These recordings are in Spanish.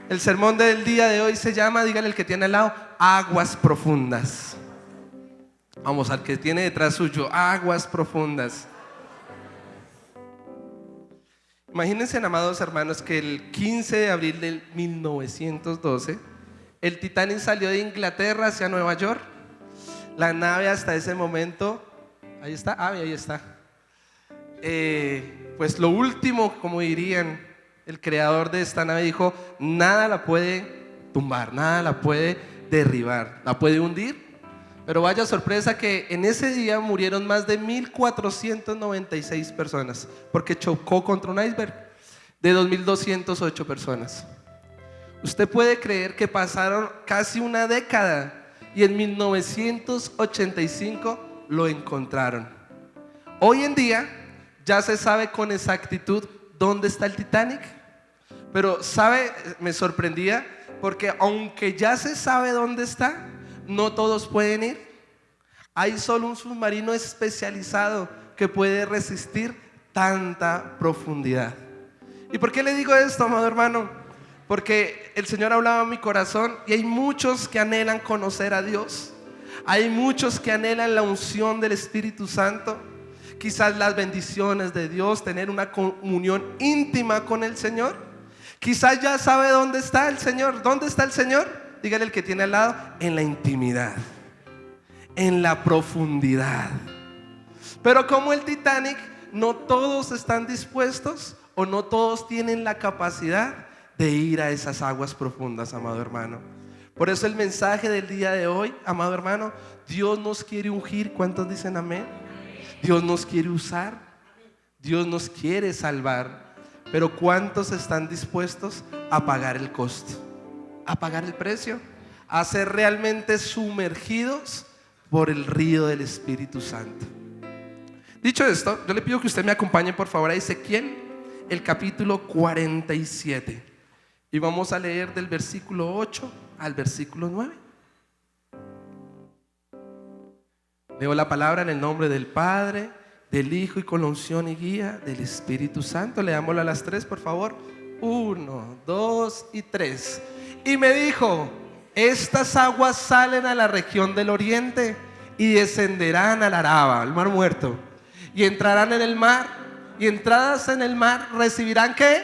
El sermón del día de hoy se llama, dígale el que tiene al lado, aguas profundas. Vamos, al que tiene detrás suyo, aguas profundas. Imagínense, amados hermanos, que el 15 de abril de 1912 el Titanic salió de Inglaterra hacia Nueva York. La nave hasta ese momento, ahí está, ahí está. Pues lo último, como dirían, el creador de esta nave dijo, nada la puede tumbar, nada la puede derribar, la puede hundir. Pero vaya sorpresa que en ese día murieron más de 1.496 personas porque chocó contra un iceberg de 2.208 personas. Usted puede creer que pasaron casi una década y en 1985 lo encontraron. Hoy en día ya se sabe con exactitud dónde está el Titanic. Pero sabe, me sorprendía porque aunque ya se sabe dónde está, no todos pueden ir. Hay solo un submarino especializado que puede resistir tanta profundidad. ¿Y por qué le digo esto, amado hermano? Porque el Señor hablaba en mi corazón y hay muchos que anhelan conocer a Dios. Hay muchos que anhelan la unción del Espíritu Santo. Quizás las bendiciones de Dios, tener una comunión íntima con el Señor. Quizás ya sabe dónde está el Señor. ¿Dónde está el Señor? Dígale el que tiene al lado, en la intimidad, en la profundidad. Pero como el Titanic, no todos están dispuestos o no todos tienen la capacidad de ir a esas aguas profundas, amado hermano. Por eso el mensaje del día de hoy, amado hermano, Dios nos quiere ungir. ¿Cuántos dicen amén? Dios nos quiere usar, Dios nos quiere salvar. Pero ¿cuántos están dispuestos a pagar el costo? A pagar el precio, a ser realmente sumergidos por el río del Espíritu Santo. Dicho esto, yo le pido que usted me acompañe por favor a Ezequiel, el capítulo 47, y vamos a leer del versículo 8 al versículo 9. Leo la palabra en el nombre del Padre, del Hijo y con la unción y guía del Espíritu Santo. Leámoslo a las 3, por favor. 1, 2 y 3. Y me dijo, estas aguas salen a la región del oriente y descenderán al Araba, al mar muerto, y entrarán en el mar, y entradas en el mar recibirán ¿qué?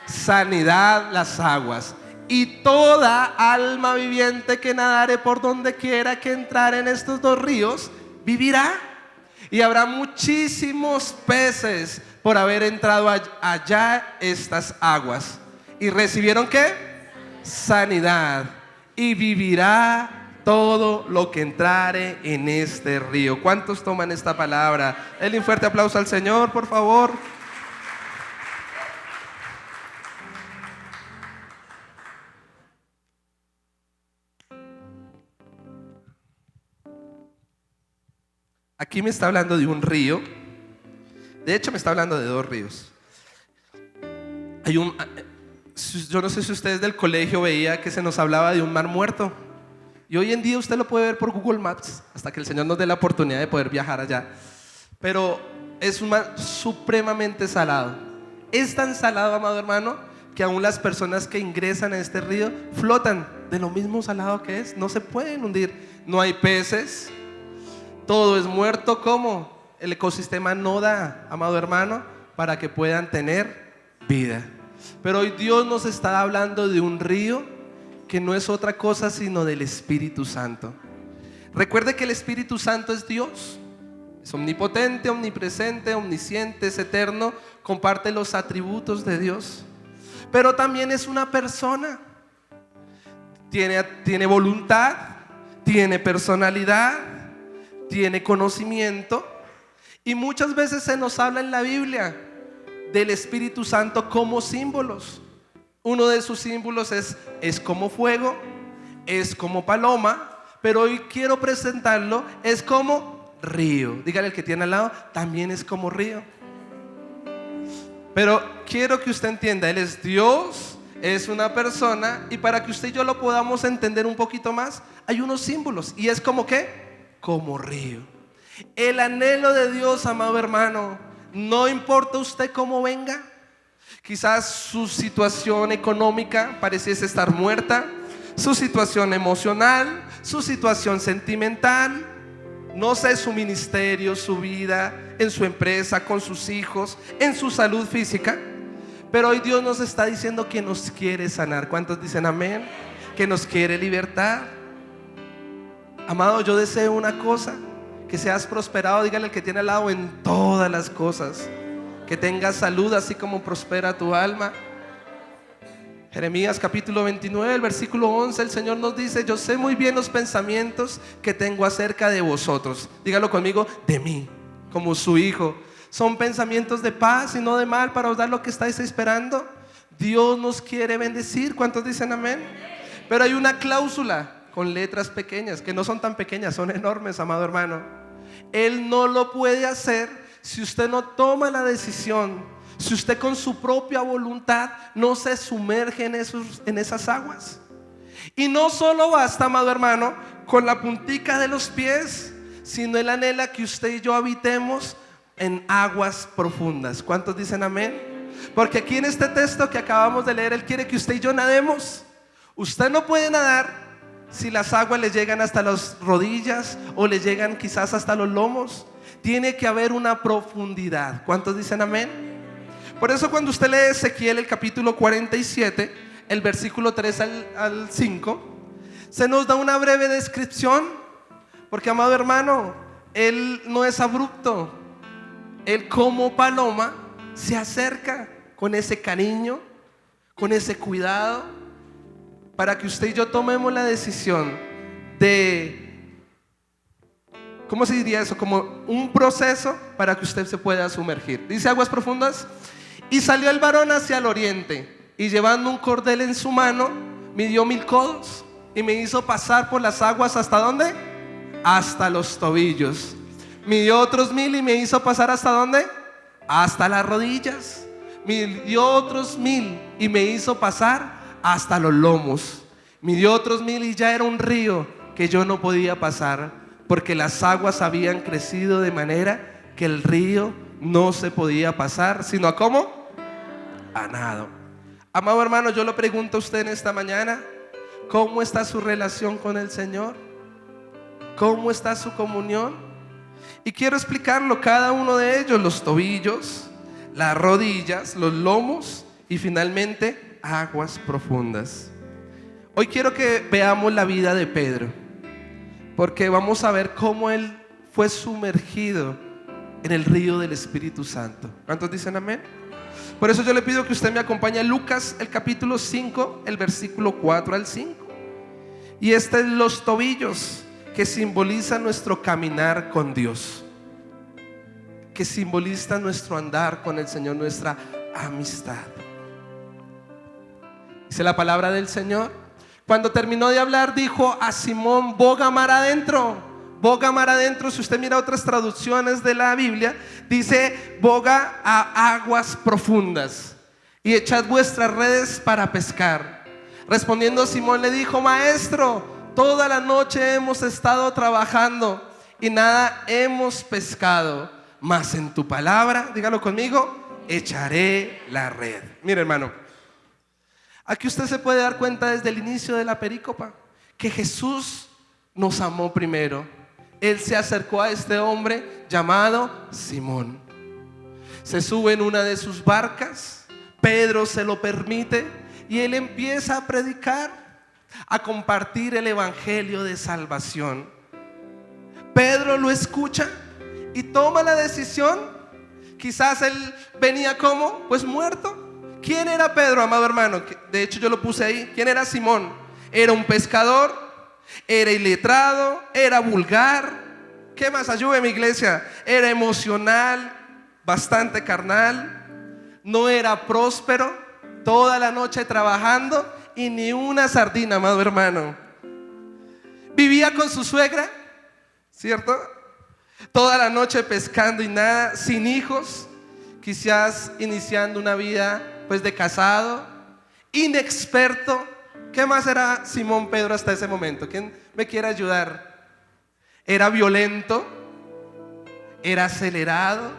Sanidad las aguas, y toda alma viviente que nadare por donde quiera que entrare en estos dos ríos vivirá. Y habrá muchísimos peces por haber entrado allá estas aguas. ¿Y recibieron qué? Sanidad. Y vivirá todo lo que entrare en este río. ¿Cuántos toman esta palabra? Denle un fuerte aplauso al Señor, por favor. Aquí me está hablando de un río. De hecho me está hablando de dos ríos. Yo no sé si ustedes del colegio veía que se nos hablaba de un mar muerto. Y hoy en día usted lo puede ver por Google Maps, hasta que el Señor nos dé la oportunidad de poder viajar allá. Pero es un mar supremamente salado. Es tan salado, amado hermano, que aún las personas que ingresan a este río flotan de lo mismo salado que es. No se pueden hundir. No hay peces. Todo es muerto. ¿Cómo? El ecosistema no da, amado hermano, para que puedan tener vida. Pero hoy Dios nos está hablando de un río que no es otra cosa sino del Espíritu Santo. Recuerde que el Espíritu Santo es Dios. Es omnipotente, omnipresente, omnisciente, es eterno, comparte los atributos de Dios. Pero también es una persona. Tiene voluntad, tiene personalidad, tiene conocimiento. Y muchas veces se nos habla en la Biblia del Espíritu Santo como símbolos. Uno de sus símbolos es como fuego, es como paloma, pero hoy quiero presentarlo, es como río. Dígale al que tiene al lado, también es como río. Pero quiero que usted entienda, Él es Dios, es una persona, y para que usted y yo lo podamos entender un poquito más, hay unos símbolos, y es como ¿qué? Como río. El anhelo de Dios, amado hermano, no importa usted cómo venga, Quizás su situación económica pareciese estar muerta, su situación emocional, su situación sentimental, no sé, su ministerio, su vida, en su empresa, con sus hijos, en su salud física. Pero hoy Dios nos está diciendo que nos quiere sanar. ¿Cuántos dicen amén? Que nos quiere libertar. Amado, yo deseo una cosa: que seas prosperado, dígale al que tiene al lado, en todas las cosas. Que tengas salud así como prospera tu alma. Jeremías capítulo 29, el versículo 11, el Señor nos dice: yo sé muy bien los pensamientos que tengo acerca de vosotros. Dígalo conmigo: de mí, como su hijo. Son pensamientos de paz y no de mal, para os dar lo que estáis esperando. Dios nos quiere bendecir. ¿Cuántos dicen amén? Pero hay una cláusula con letras pequeñas, que no son tan pequeñas, son enormes, amado hermano. Él no lo puede hacer si usted no toma la decisión, si usted con su propia voluntad no se sumerge en esas aguas. Y no solo basta, amado hermano, con la puntica de los pies, sino Él anhela que usted y yo habitemos en aguas profundas. ¿Cuántos dicen amén? Porque aquí en este texto que acabamos de leer, Él quiere que usted y yo nademos. Usted no puede nadar si las aguas le llegan hasta las rodillas o le llegan quizás hasta los lomos. Tiene que haber una profundidad. ¿Cuántos dicen amén? Por eso cuando usted lee Ezequiel el capítulo 47, el versículo 3 al 5, se nos da una breve descripción. Porque, amado hermano, Él no es abrupto. Él, como paloma, se acerca con ese cariño, con ese cuidado, para que usted y yo tomemos la decisión de, ¿cómo se diría eso? Como un proceso para que usted se pueda sumergir. Dice: aguas profundas. Y salió el varón hacia el oriente, y llevando un cordel en su mano, midió 1000 codos, y me hizo pasar por las aguas. ¿Hasta dónde? Hasta los tobillos. Midió otros 1000 y me hizo pasar ¿hasta dónde? Hasta las rodillas. Midió otros 1000 y me hizo pasar hasta los lomos. Midió otros 1000 y ya era un río que yo no podía pasar, porque las aguas habían crecido de manera que el río no se podía pasar, sino ¿a cómo? A nado. Amado hermano, yo le pregunto a usted en esta mañana: ¿cómo está su relación con el Señor? ¿Cómo está su comunión? Y quiero explicarlo, cada uno de ellos: los tobillos, las rodillas, los lomos y finalmente aguas profundas. Hoy quiero que veamos la vida de Pedro, porque vamos a ver cómo él fue sumergido en el río del Espíritu Santo. ¿Cuántos dicen amén? Por eso yo le pido que usted me acompañe a Lucas el capítulo 5, el versículo 4 al 5. Y los tobillos, que simbolizan nuestro caminar con Dios, que simboliza nuestro andar con el Señor, nuestra amistad. Dice la palabra del Señor: cuando terminó de hablar, dijo a Simón: boga mar adentro. Boga mar adentro, si usted mira otras traducciones de la Biblia, dice: boga a aguas profundas y echad vuestras redes para pescar. Respondiendo Simón le dijo: maestro, toda la noche hemos estado trabajando y nada hemos pescado, mas en tu palabra, dígalo conmigo, echaré la red. Mire, hermano, aquí usted se puede dar cuenta desde el inicio de la perícopa que Jesús nos amó primero. Él se acercó a este hombre llamado Simón. Se sube en una de sus barcas, Pedro se lo permite y él empieza a predicar, a compartir el evangelio de salvación. Pedro lo escucha y toma la decisión. Quizás él venía como, pues muerto. ¿Quién era Pedro, amado hermano? De hecho yo lo puse ahí. ¿Quién era Simón? Era un pescador, era iletrado, era vulgar. ¿Qué más? Ayúdeme, mi iglesia. Era emocional, bastante carnal. No era próspero, toda la noche trabajando y ni una sardina, amado hermano. Vivía con su suegra, ¿cierto? Toda la noche pescando y nada, sin hijos, quizás iniciando una vida pues de casado, inexperto. ¿Qué más era Simón Pedro hasta ese momento? ¿Quién me quiere ayudar? Era violento, era acelerado,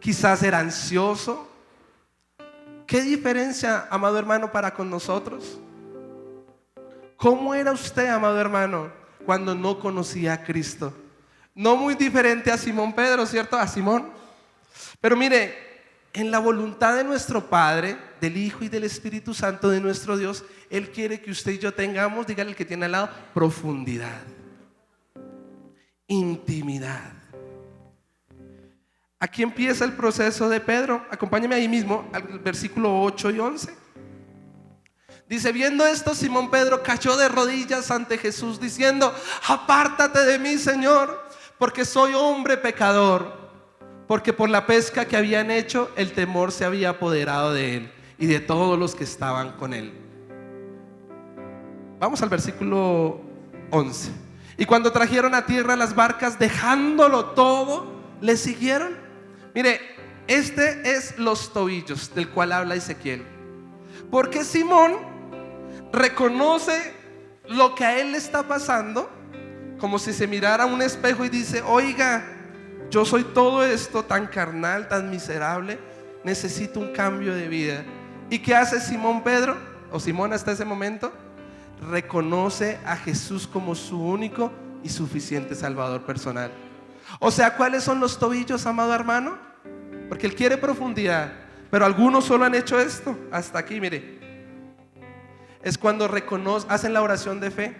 quizás era ansioso, ¿Qué diferencia, amado hermano, para con nosotros? ¿Cómo era usted, amado hermano, cuando no conocía a Cristo? No muy diferente a Simón Pedro, ¿cierto? A Simón. Pero mire, en la voluntad de nuestro Padre, del Hijo y del Espíritu Santo de nuestro Dios, Él quiere que usted y yo tengamos, dígale al que tiene al lado, profundidad, intimidad. Aquí empieza el proceso de Pedro. Acompáñame ahí mismo al versículo 8 y 11. Dice: viendo esto, Simón Pedro cayó de rodillas ante Jesús diciendo: apártate de mí, Señor, porque soy hombre pecador. Porque por la pesca que habían hecho, el temor se había apoderado de él y de todos los que estaban con él. Vamos al versículo 11. Y cuando trajeron a tierra las barcas, dejándolo todo, le siguieron. Mire, este es los tobillos del cual habla Ezequiel. Porque Simón reconoce lo que a él le está pasando, como si se mirara a un espejo y dice: oiga, yo soy todo esto tan carnal, tan miserable, necesito un cambio de vida. ¿Y qué hace Simón Pedro? O Simón hasta ese momento, reconoce a Jesús como su único y suficiente Salvador personal. O sea, ¿cuáles son los tobillos, amado hermano? Porque él quiere profundidad, pero algunos solo han hecho esto, hasta aquí, mire. Es cuando hacen la oración de fe.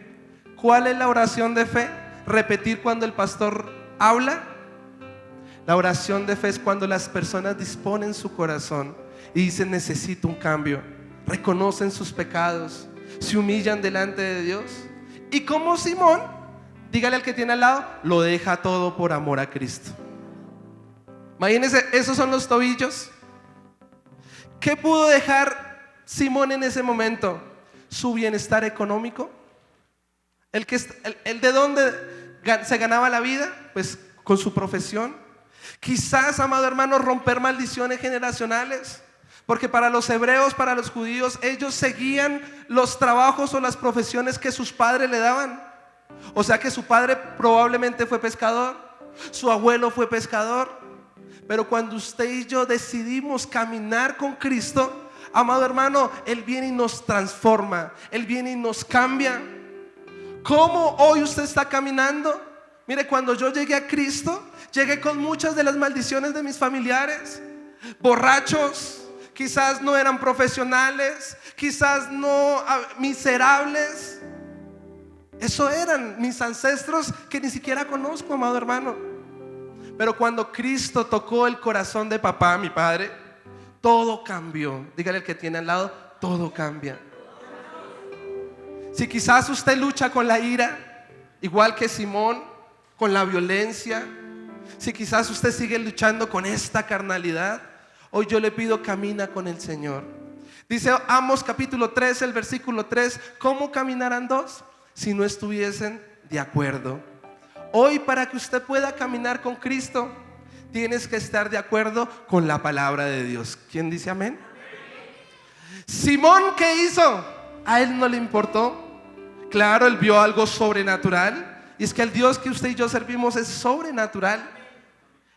¿Cuál es la oración de fe? Repetir cuando el pastor habla. La oración de fe es cuando las personas disponen su corazón y dicen: necesito un cambio. Reconocen sus pecados, se humillan delante de Dios. Y como Simón, dígale al que tiene al lado, lo deja todo por amor a Cristo. Imagínense, esos son los tobillos. ¿Qué pudo dejar Simón en ese momento? Su bienestar económico. ¿El de dónde se ganaba la vida? Pues con su profesión. Quizás, amado hermano, romper maldiciones generacionales. Porque para los hebreos, para los judíos, ellos seguían los trabajos o las profesiones que sus padres le daban. O sea que su padre probablemente fue pescador, su abuelo fue pescador. Pero cuando usted y yo decidimos caminar con Cristo, amado hermano, Él viene y nos transforma, Él viene y nos cambia. ¿Cómo hoy usted está caminando? Mire, cuando yo llegué a Cristo, llegué con muchas de las maldiciones de mis familiares. Borrachos, quizás no eran profesionales, quizás no, miserables. Eso eran mis ancestros que ni siquiera conozco, amado hermano. Pero cuando Cristo tocó el corazón de papá, mi padre, todo cambió. Dígale al que tiene al lado: todo cambia. Si quizás usted lucha con la ira, igual que Simón, con la violencia, si quizás usted sigue luchando con esta carnalidad, hoy yo le pido: camina con el Señor. Dice Amos capítulo 13, el versículo 3: ¿cómo caminarán dos si no estuviesen de acuerdo? Hoy, para que usted pueda caminar con Cristo, tienes que estar de acuerdo con la palabra de Dios. ¿Quién dice amén? Simón, ¿qué hizo? A él no le importó. Claro, él vio algo sobrenatural, y es que el Dios que usted y yo servimos es sobrenatural.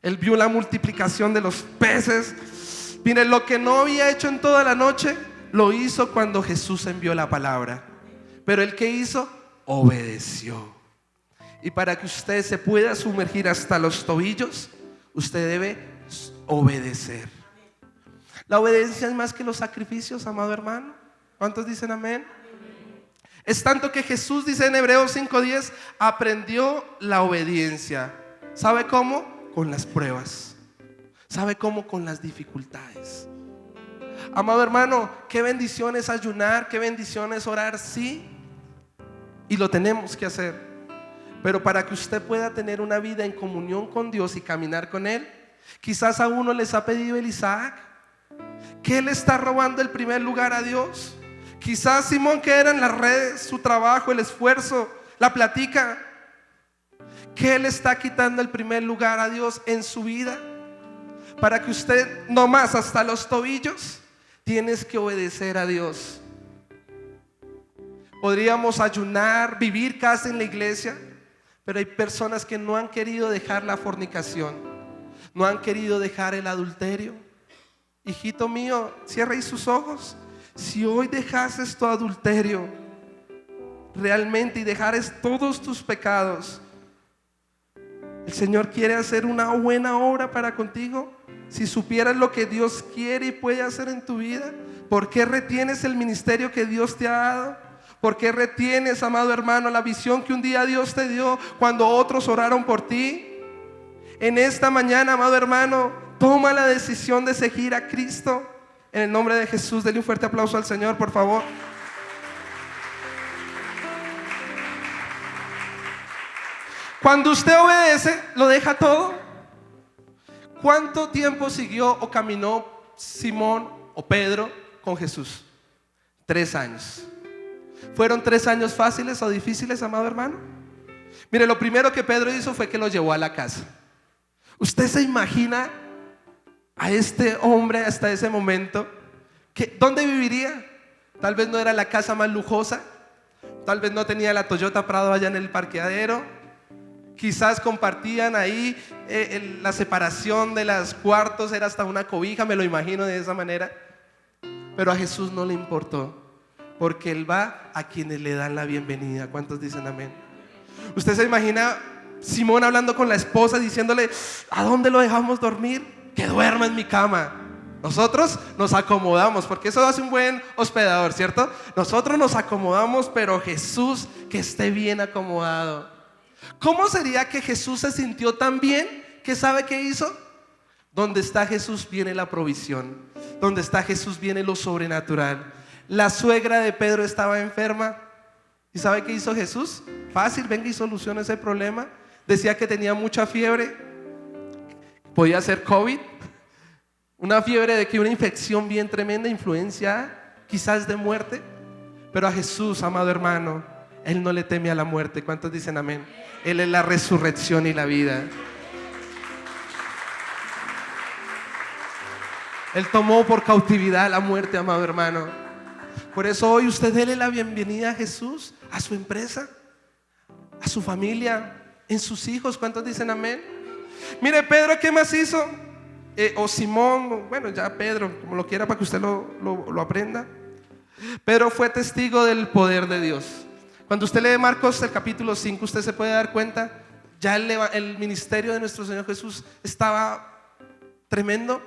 Él vio la multiplicación de los peces. Mire, lo que no había hecho en toda la noche, lo hizo cuando Jesús envió la palabra. Pero él, ¿qué hizo? Obedeció. Y para que usted se pueda sumergir hasta los tobillos, usted debe obedecer. La obediencia es más que los sacrificios, amado hermano. ¿Cuántos dicen amén? Es tanto que Jesús dice en Hebreos 5:10, aprendió la obediencia. ¿Sabe cómo? Con las pruebas. ¿Sabe cómo? Con las dificultades. Amado hermano, qué bendición es ayunar, qué bendición es orar, sí. Y lo tenemos que hacer. Pero para que usted pueda tener una vida en comunión con Dios y caminar con Él, quizás a uno les ha pedido el Isaac. ¿Qué le está robando el primer lugar a Dios? Quizás Simón, que era en las redes, su trabajo, el esfuerzo, la platica. ¿Qué le está quitando el primer lugar a Dios en su vida? Para que usted, no más hasta los tobillos, tienes que obedecer a Dios. Podríamos ayunar, vivir casi en la iglesia, pero hay personas que no han querido dejar la fornicación, no han querido dejar el adulterio. hijito mío, cierra ahí sus ojos. Si hoy dejases tu adulterio realmente y dejares todos tus pecados, el Señor quiere hacer una buena obra para contigo. Si supieras lo que Dios quiere y puede hacer en tu vida, ¿por qué retienes el ministerio que Dios te ha dado? ¿Por qué retienes, amado hermano, la visión que un día Dios te dio cuando otros oraron por ti? En esta mañana, amado hermano, toma la decisión de seguir a Cristo. En el nombre de Jesús, denle un fuerte aplauso al Señor, por favor. Cuando usted obedece, lo deja todo. ¿Cuánto tiempo siguió o caminó Simón o Pedro con Jesús? 3 años. ¿Fueron 3 años fáciles o difíciles, amado hermano? Mire, lo primero que Pedro hizo fue que lo llevó a la casa. ¿Usted se imagina a este hombre hasta ese momento? ¿Dónde viviría? Tal vez no era la casa más lujosa, tal vez no tenía la Toyota Prado allá en el parqueadero, quizás compartían ahí la separación de los cuartos, era hasta una cobija, me lo imagino de esa manera. Pero a Jesús no le importó, porque Él va a quienes le dan la bienvenida. ¿Cuántos dicen amén? ¿Usted se imagina Simón hablando con la esposa, diciéndole: ¿a dónde lo dejamos dormir? Que duerma en mi cama. Nosotros nos acomodamos, porque eso hace un buen hospedador, ¿cierto? Nosotros nos acomodamos, pero Jesús que esté bien acomodado. ¿Cómo sería que Jesús se sintió tan bien que sabe qué hizo? Donde está Jesús viene la provisión. Donde está Jesús viene lo sobrenatural. La suegra de Pedro estaba enferma. ¿Y sabe qué hizo Jesús? Fácil, venga y soluciona ese problema. Decía que tenía mucha fiebre. Podía ser COVID. Una fiebre de que una infección bien tremenda, influencia, quizás de muerte. Pero a Jesús, amado hermano, Él no le teme a la muerte. ¿Cuántos dicen amén? Él es la resurrección y la vida. Él tomó por cautividad la muerte, amado hermano. Por eso hoy usted déle la bienvenida a Jesús, a su empresa, a su familia, en sus hijos. ¿Cuántos dicen amén? Mire, Pedro, ¿qué más hizo? O Simón, bueno, ya Pedro, como lo quiera para que usted lo aprenda. Pedro fue testigo del poder de Dios. Cuando usted lee Marcos el capítulo 5, usted se puede dar cuenta, ya el ministerio de nuestro Señor Jesús estaba tremendo.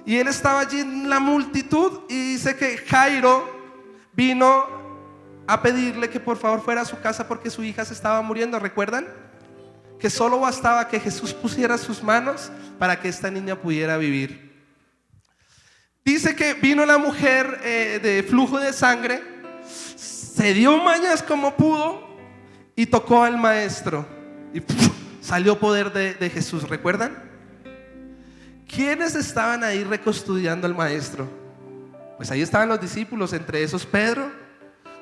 Y Él estaba allí en la multitud, y dice que Jairo vino a pedirle que por favor fuera a su casa porque su hija se estaba muriendo. ¿Recuerdan? Que solo bastaba que Jesús pusiera sus manos para que esta niña pudiera vivir. Dice que vino la mujer de flujo de sangre, se dio mañas como pudo y tocó al maestro y salió poder de Jesús. ¿Recuerdan? ¿Quiénes estaban ahí recustodiando al maestro? Pues ahí estaban los discípulos, entre esos Pedro.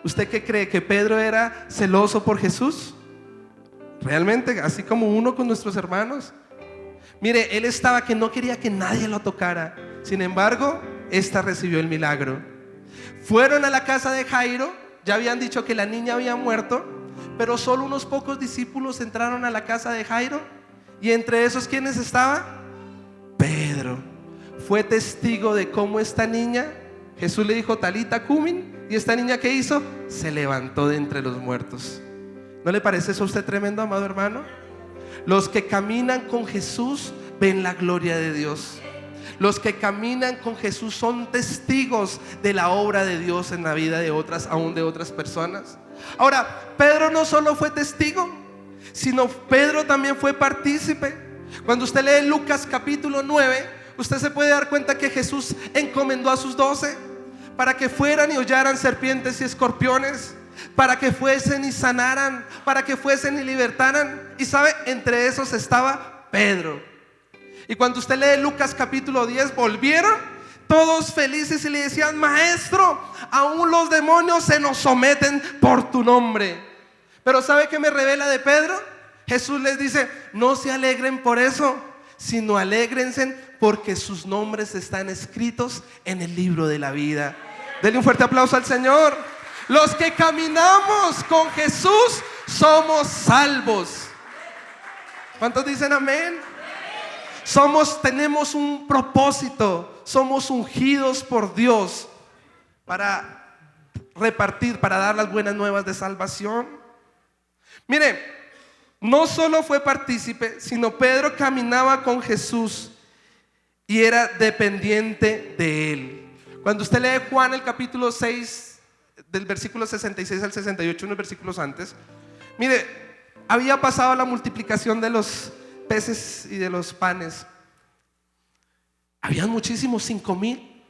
¿Usted qué cree? ¿Que Pedro era celoso por Jesús? Realmente, así como uno con nuestros hermanos. Mire, él estaba que no quería que nadie lo tocara. Sin embargo, esta recibió el milagro. Fueron a la casa de Jairo. Ya habían dicho que la niña había muerto, pero solo unos pocos discípulos entraron a la casa de Jairo. Y entre esos, ¿quiénes estaban? Pedro. Fue testigo de cómo esta niña, Jesús le dijo Talita cumin, y esta niña, ¿qué hizo? Se levantó de entre los muertos. ¿No le parece eso a usted tremendo, amado hermano? Los que caminan con Jesús ven la gloria de Dios. Los que caminan con Jesús son testigos de la obra de Dios en la vida de otras, aún de otras personas. Ahora, Pedro no solo fue testigo, sino Pedro también fue partícipe. Cuando usted lee Lucas capítulo 9, usted se puede dar cuenta que Jesús encomendó a sus 12 para que fueran y hollaran serpientes y escorpiones, para que fuesen y sanaran, para que fuesen y libertaran. Y sabe, entre esos estaba Pedro. Y cuando usted lee Lucas capítulo 10, volvieron todos felices y le decían: maestro, aún los demonios se nos someten por tu nombre. Pero ¿sabe qué me revela de Pedro? Jesús les dice: no se alegren por eso, sino alégrense porque sus nombres están escritos en el libro de la vida. Denle un fuerte aplauso al Señor. Los que caminamos con Jesús somos salvos. ¿Cuántos dicen amén? Tenemos un propósito, somos ungidos por Dios para repartir, para dar las buenas nuevas de salvación. Mire, no solo fue partícipe, sino Pedro caminaba con Jesús y era dependiente de él. Cuando usted lee Juan el capítulo 6, del versículo 66 al 68, unos versículos antes, mire, había pasado la multiplicación de los peces y de los panes. Habían muchísimos, 5,000.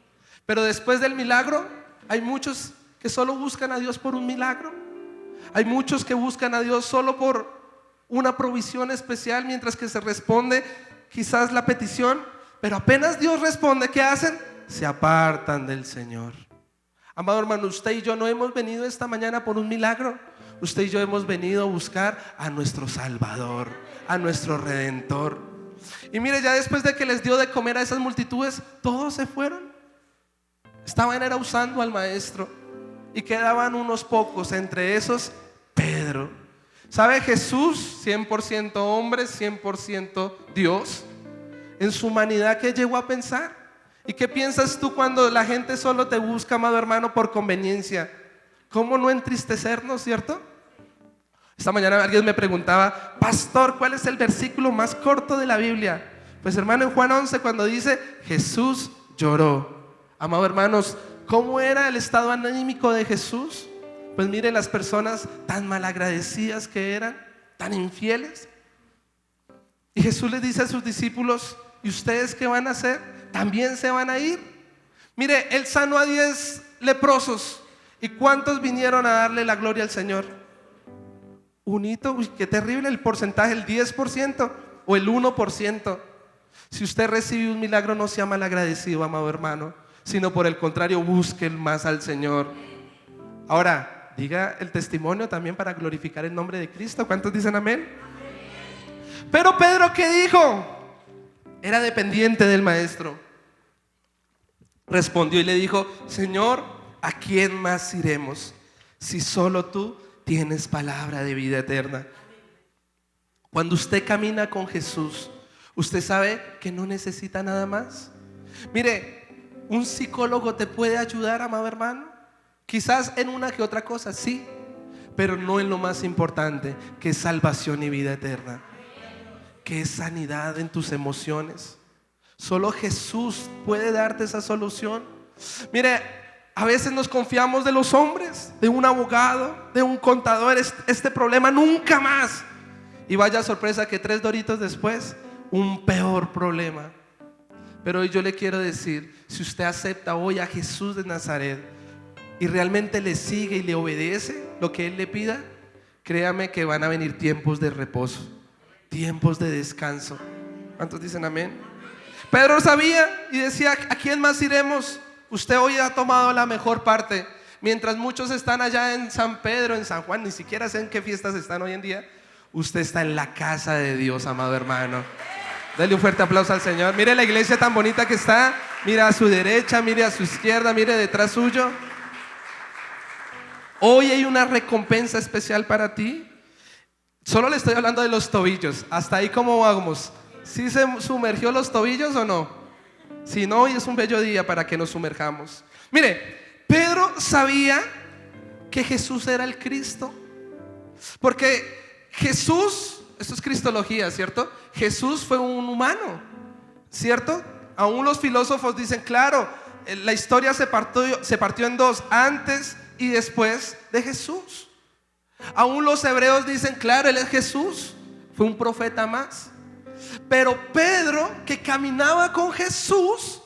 Pero después del milagro, hay muchos que solo buscan a Dios por un milagro. Hay muchos que buscan a Dios solo por una provisión especial, mientras que se responde quizás la petición. Pero apenas Dios responde, ¿qué hacen? Se apartan del Señor. Amado hermano, usted y yo no hemos venido esta mañana por un milagro. Usted y yo hemos venido a buscar a nuestro Salvador, a nuestro Redentor. Y mire, ya después de que les dio de comer a esas multitudes, todos se fueron. Estaban era usando al maestro y quedaban unos pocos, entre esos Pedro. ¿Sabe? Jesús, 100% hombre, 100% Dios, en su humanidad, ¿qué llegó a pensar? ¿Y qué piensas tú cuando la gente solo te busca, amado hermano, por conveniencia? ¿Cómo no entristecernos, cierto? Esta mañana alguien me preguntaba: pastor, ¿cuál es el versículo más corto de la Biblia? Pues hermano, en Juan 11, cuando dice Jesús lloró. Amado hermanos, ¿cómo era el estado anímico de Jesús? Pues mire, las personas tan malagradecidas que eran, tan infieles. Y Jesús les dice a sus discípulos: ¿y ustedes qué van a hacer? ¿También se van a ir? Mire, Él sanó a 10 leprosos. ¿Y cuántos vinieron a darle la gloria al Señor? Un hito. Uy, qué terrible el porcentaje, el 10% o el 1%. Si usted recibe un milagro, no sea malagradecido, amado hermano, sino por el contrario, busque más al Señor. Ahora, diga el testimonio también para glorificar el nombre de Cristo. ¿Cuántos dicen amén? Pero Pedro, ¿qué dijo? Era dependiente del maestro. Respondió y le dijo: Señor, ¿a quién más iremos si solo tú tienes palabra de vida eterna? Cuando usted camina con Jesús, usted sabe que no necesita nada más. Mire, un psicólogo te puede ayudar, amado hermano, quizás en una que otra cosa, sí, pero no en lo más importante, que es salvación y vida eterna, que es sanidad en tus emociones. Solo Jesús puede darte esa solución. Mire, a veces nos confiamos de los hombres, de un abogado, de un contador. Este problema nunca más. Y vaya sorpresa que 3 doritos después, un peor problema. Pero hoy yo le quiero decir, si usted acepta hoy a Jesús de Nazaret y realmente le sigue y le obedece lo que Él le pida, créame que van a venir tiempos de reposo, tiempos de descanso. ¿Cuántos dicen amén? Pedro sabía y decía: ¿a quién más iremos? Usted hoy ha tomado la mejor parte. Mientras muchos están allá en San Pedro, en San Juan, ni siquiera sé en qué fiestas están hoy en día, usted está en la casa de Dios, amado hermano. Dale un fuerte aplauso al Señor. Mire la iglesia tan bonita que está. Mira a su derecha, mire a su izquierda, mire detrás suyo. Hoy hay una recompensa especial para ti. Solo le estoy hablando de los tobillos. Hasta ahí, ¿cómo vamos? ¿Sí se sumergió los tobillos o no? Si no, hoy es un bello día para que nos sumerjamos. Mire, Pedro sabía que Jesús era el Cristo, porque Jesús, esto es cristología, ¿cierto? Jesús fue un humano, ¿cierto? Aún los filósofos dicen, claro, la historia se partió en dos, antes y después de Jesús. Aún los hebreos dicen, claro, Él es Jesús, fue un profeta más. Pero Pedro, que caminaba con Jesús,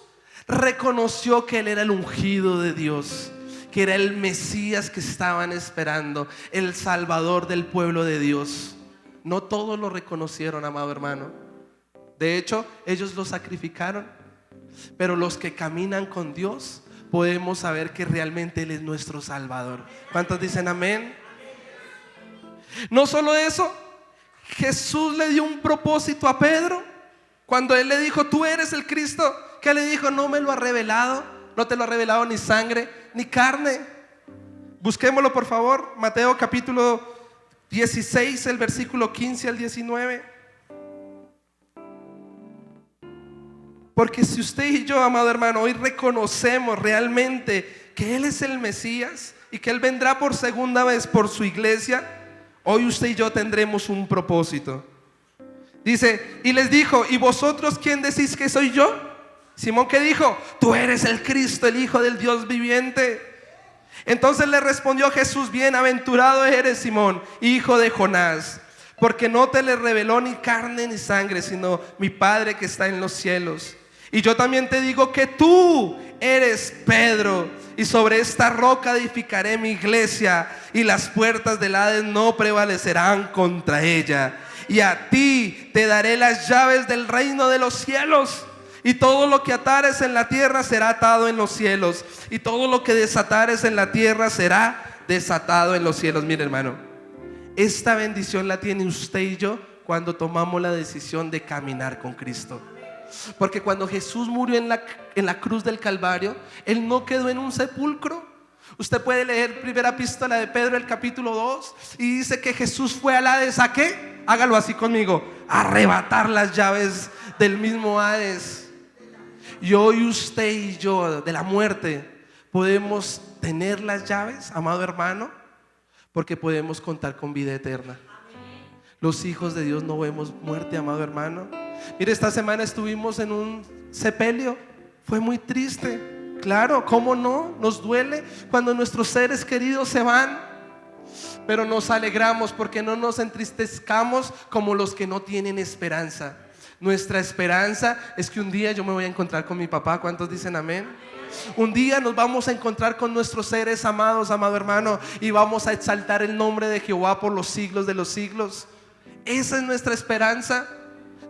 reconoció que Él era el ungido de Dios, que era el Mesías que estaban esperando, el Salvador del pueblo de Dios. No todos lo reconocieron, amado hermano. De hecho, ellos lo sacrificaron. Pero los que caminan con Dios podemos saber que realmente Él es nuestro Salvador. ¿Cuántos dicen amén? No solo eso, Jesús le dio un propósito a Pedro. Cuando Él le dijo, tú eres el Cristo, ¿qué le dijo? No me lo ha revelado, no te lo ha revelado ni sangre ni carne. Busquémoslo por favor, Mateo capítulo 16, el versículo 15 al 19. Porque si usted y yo, amado hermano, hoy reconocemos realmente que Él es el Mesías y que Él vendrá por segunda vez por su iglesia, hoy usted y yo tendremos un propósito. Dice, y les dijo, ¿y vosotros quién decís que soy yo? Simón, ¿qué dijo? Tú eres el Cristo, el Hijo del Dios viviente. Entonces le respondió Jesús, bienaventurado eres, Simón, hijo de Jonás, porque no te le reveló ni carne ni sangre, sino mi Padre que está en los cielos. Y yo también te digo que tú eres Pedro, y sobre esta roca edificaré mi iglesia, y las puertas del Hades no prevalecerán contra ella. Y a ti te daré las llaves del reino de los cielos. Y todo lo que atares en la tierra será atado en los cielos, y todo lo que desatares en la tierra será desatado en los cielos. Mire, hermano, esta bendición la tiene usted y yo cuando tomamos la decisión de caminar con Cristo. Porque cuando Jesús murió en la cruz del Calvario, Él no quedó en un sepulcro. Usted puede leer primera epístola de Pedro, el capítulo 2, y dice que Jesús fue al Hades, ¿a qué? Hágalo así conmigo: arrebatar las llaves del mismo Hades. Y hoy usted y yo de la muerte podemos tener las llaves, amado hermano, porque podemos contar con vida eterna. Los hijos de Dios no vemos muerte, amado hermano. Mire, esta semana estuvimos en un sepelio. Fue muy triste. Claro, ¿cómo no? Nos duele cuando nuestros seres queridos se van, pero nos alegramos porque no nos entristezcamos como los que no tienen esperanza. Nuestra esperanza es que un día yo me voy a encontrar con mi papá. ¿Cuántos dicen amén? Un día nos vamos a encontrar con nuestros seres amados, amado hermano, y vamos a exaltar el nombre de Jehová por los siglos de los siglos. Esa es nuestra esperanza.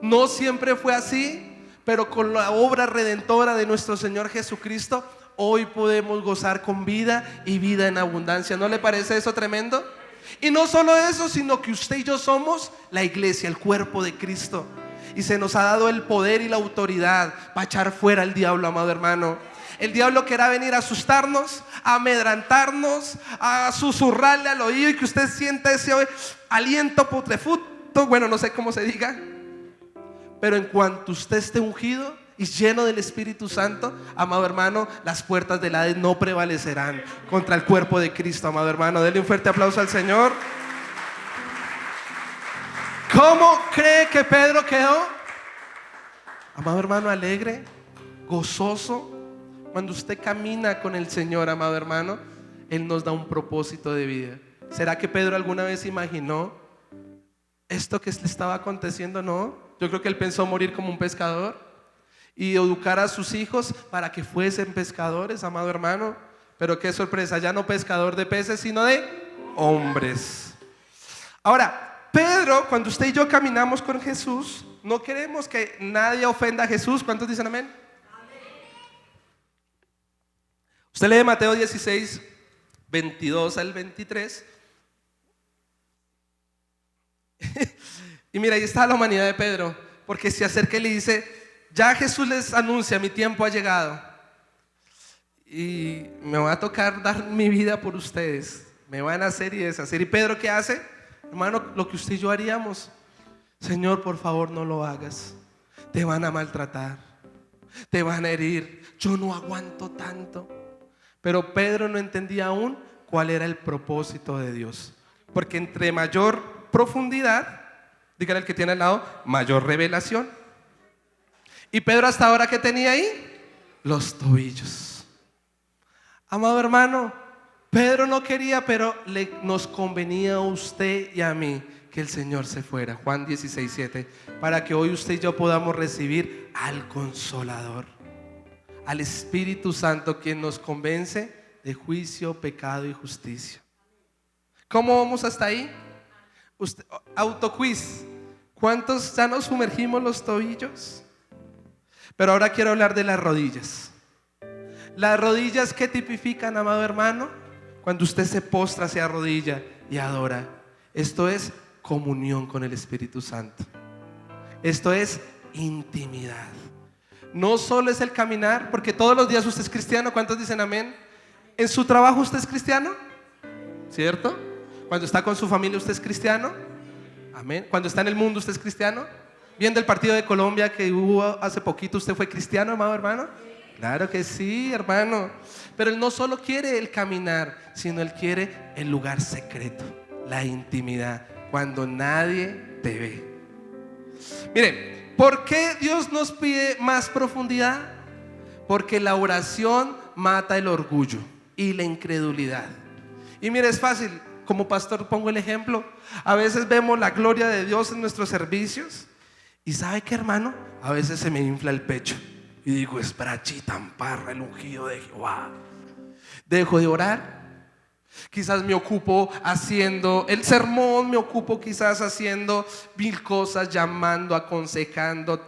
No siempre fue así, pero con la obra redentora de nuestro Señor Jesucristo, hoy podemos gozar con vida y vida en abundancia. ¿No le parece eso tremendo? Y no solo eso, sino que usted y yo somos la iglesia, el cuerpo de Cristo, y se nos ha dado el poder y la autoridad para echar fuera al diablo, amado hermano. El diablo querrá venir a asustarnos, a amedrantarnos, a susurrarle al oído y que usted sienta ese aliento putrefacto, bueno, no sé cómo se diga. Pero en cuanto usted esté ungido y lleno del Espíritu Santo, amado hermano, las puertas del Hades no prevalecerán contra el cuerpo de Cristo, amado hermano. Denle un fuerte aplauso al Señor. ¿Cómo cree que Pedro quedó? Amado hermano, alegre, gozoso. Cuando usted camina con el Señor, amado hermano, Él nos da un propósito de vida. ¿Será que Pedro alguna vez imaginó esto que le estaba aconteciendo? No. Yo creo que él pensó morir como un pescador y educar a sus hijos para que fuesen pescadores, amado hermano. Pero qué sorpresa, ya no pescador de peces, sino de hombres. Ahora, Pedro, cuando usted y yo caminamos con Jesús, no queremos que nadie ofenda a Jesús. ¿Cuántos dicen amén? Usted lee Mateo 16, 22 al 23. Y mira, ahí está la humanidad de Pedro, porque se acerca y le dice: ya Jesús les anuncia, mi tiempo ha llegado y me va a tocar dar mi vida por ustedes. Me van a hacer y deshacer. ¿Y Pedro qué hace? Hermano, lo que usted y yo haríamos: Señor, por favor, no lo hagas. Te van a maltratar, te van a herir. Yo no aguanto tanto. Pero Pedro no entendía aún cuál era el propósito de Dios, porque entre mayor profundidad, dígale al que tiene al lado, mayor revelación. Y Pedro hasta ahora, ¿qué tenía ahí? Los tobillos. Amado hermano, Pedro no quería, pero nos convenía a usted y a mí que el Señor se fuera. Juan 16, 7, para que hoy usted y yo podamos recibir al Consolador, al Espíritu Santo, quien nos convence de juicio, pecado y justicia. ¿Cómo vamos hasta ahí? Autoquiz: ¿cuántos ya nos sumergimos los tobillos? Pero ahora quiero hablar de las rodillas. Las rodillas, ¿qué tipifican, amado hermano? Cuando usted se postra, se arrodilla y adora. Esto es comunión con el Espíritu Santo. Esto es intimidad. No solo es el caminar, porque todos los días usted es cristiano. ¿Cuántos dicen amén? ¿En su trabajo usted es cristiano? ¿Cierto? Cuando está con su familia usted es cristiano. Amén. Cuando está en el mundo usted es cristiano. Viendo el partido de Colombia que hubo hace poquito, ¿usted fue cristiano, amado hermano? Claro que sí, hermano. Pero Él no solo quiere el caminar, sino Él quiere el lugar secreto, la intimidad, cuando nadie te ve. Mire, ¿por qué Dios nos pide más profundidad? Porque la oración mata el orgullo y la incredulidad. Y mire, es fácil, como pastor pongo el ejemplo. A veces vemos la gloria de Dios en nuestros servicios. Y ¿sabe qué, hermano? A veces se me infla el pecho y digo, es Brachitamparra, el ungido de Jehová. Dejo de orar. Quizás me ocupo haciendo el sermón, me ocupo quizás haciendo mil cosas, llamando, aconsejando,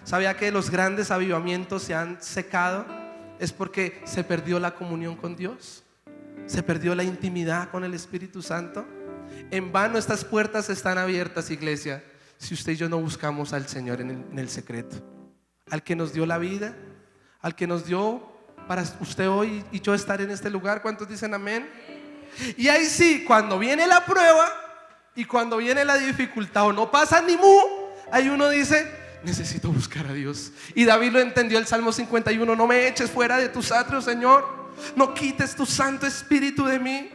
¿Sabía que los grandes avivamientos se han secado? Es porque se perdió la comunión con Dios, se perdió la intimidad con el Espíritu Santo. En vano estas puertas están abiertas, iglesia, si usted y yo no buscamos al Señor en el secreto, al que nos dio la vida, al que nos dio para usted hoy y yo estar en este lugar. ¿Cuántos dicen amén? Y ahí sí, cuando viene la prueba y cuando viene la dificultad o no pasa ni mu, ahí uno dice, necesito buscar a Dios. Y David lo entendió, el Salmo 51, no me eches fuera de tus atrios, Señor, no quites tu Santo Espíritu de mí.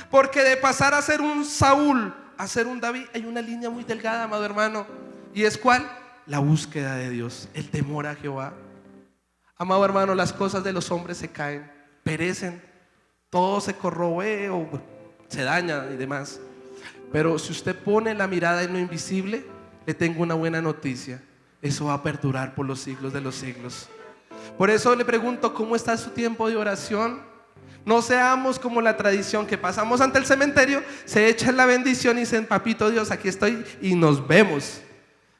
Porque de pasar a ser un Saúl a ser un David hay una línea muy delgada, amado hermano. ¿Y es cuál? La búsqueda de Dios, el temor a Jehová. Amado hermano, las cosas de los hombres se caen, perecen, todo se corroe o se daña y demás. Pero si usted pone la mirada en lo invisible, le tengo una buena noticia: eso va a perdurar por los siglos de los siglos. Por eso le pregunto, ¿cómo está su tiempo de oración? No seamos como la tradición que pasamos ante el cementerio, se echan la bendición y dicen, papito Dios, aquí estoy y nos vemos.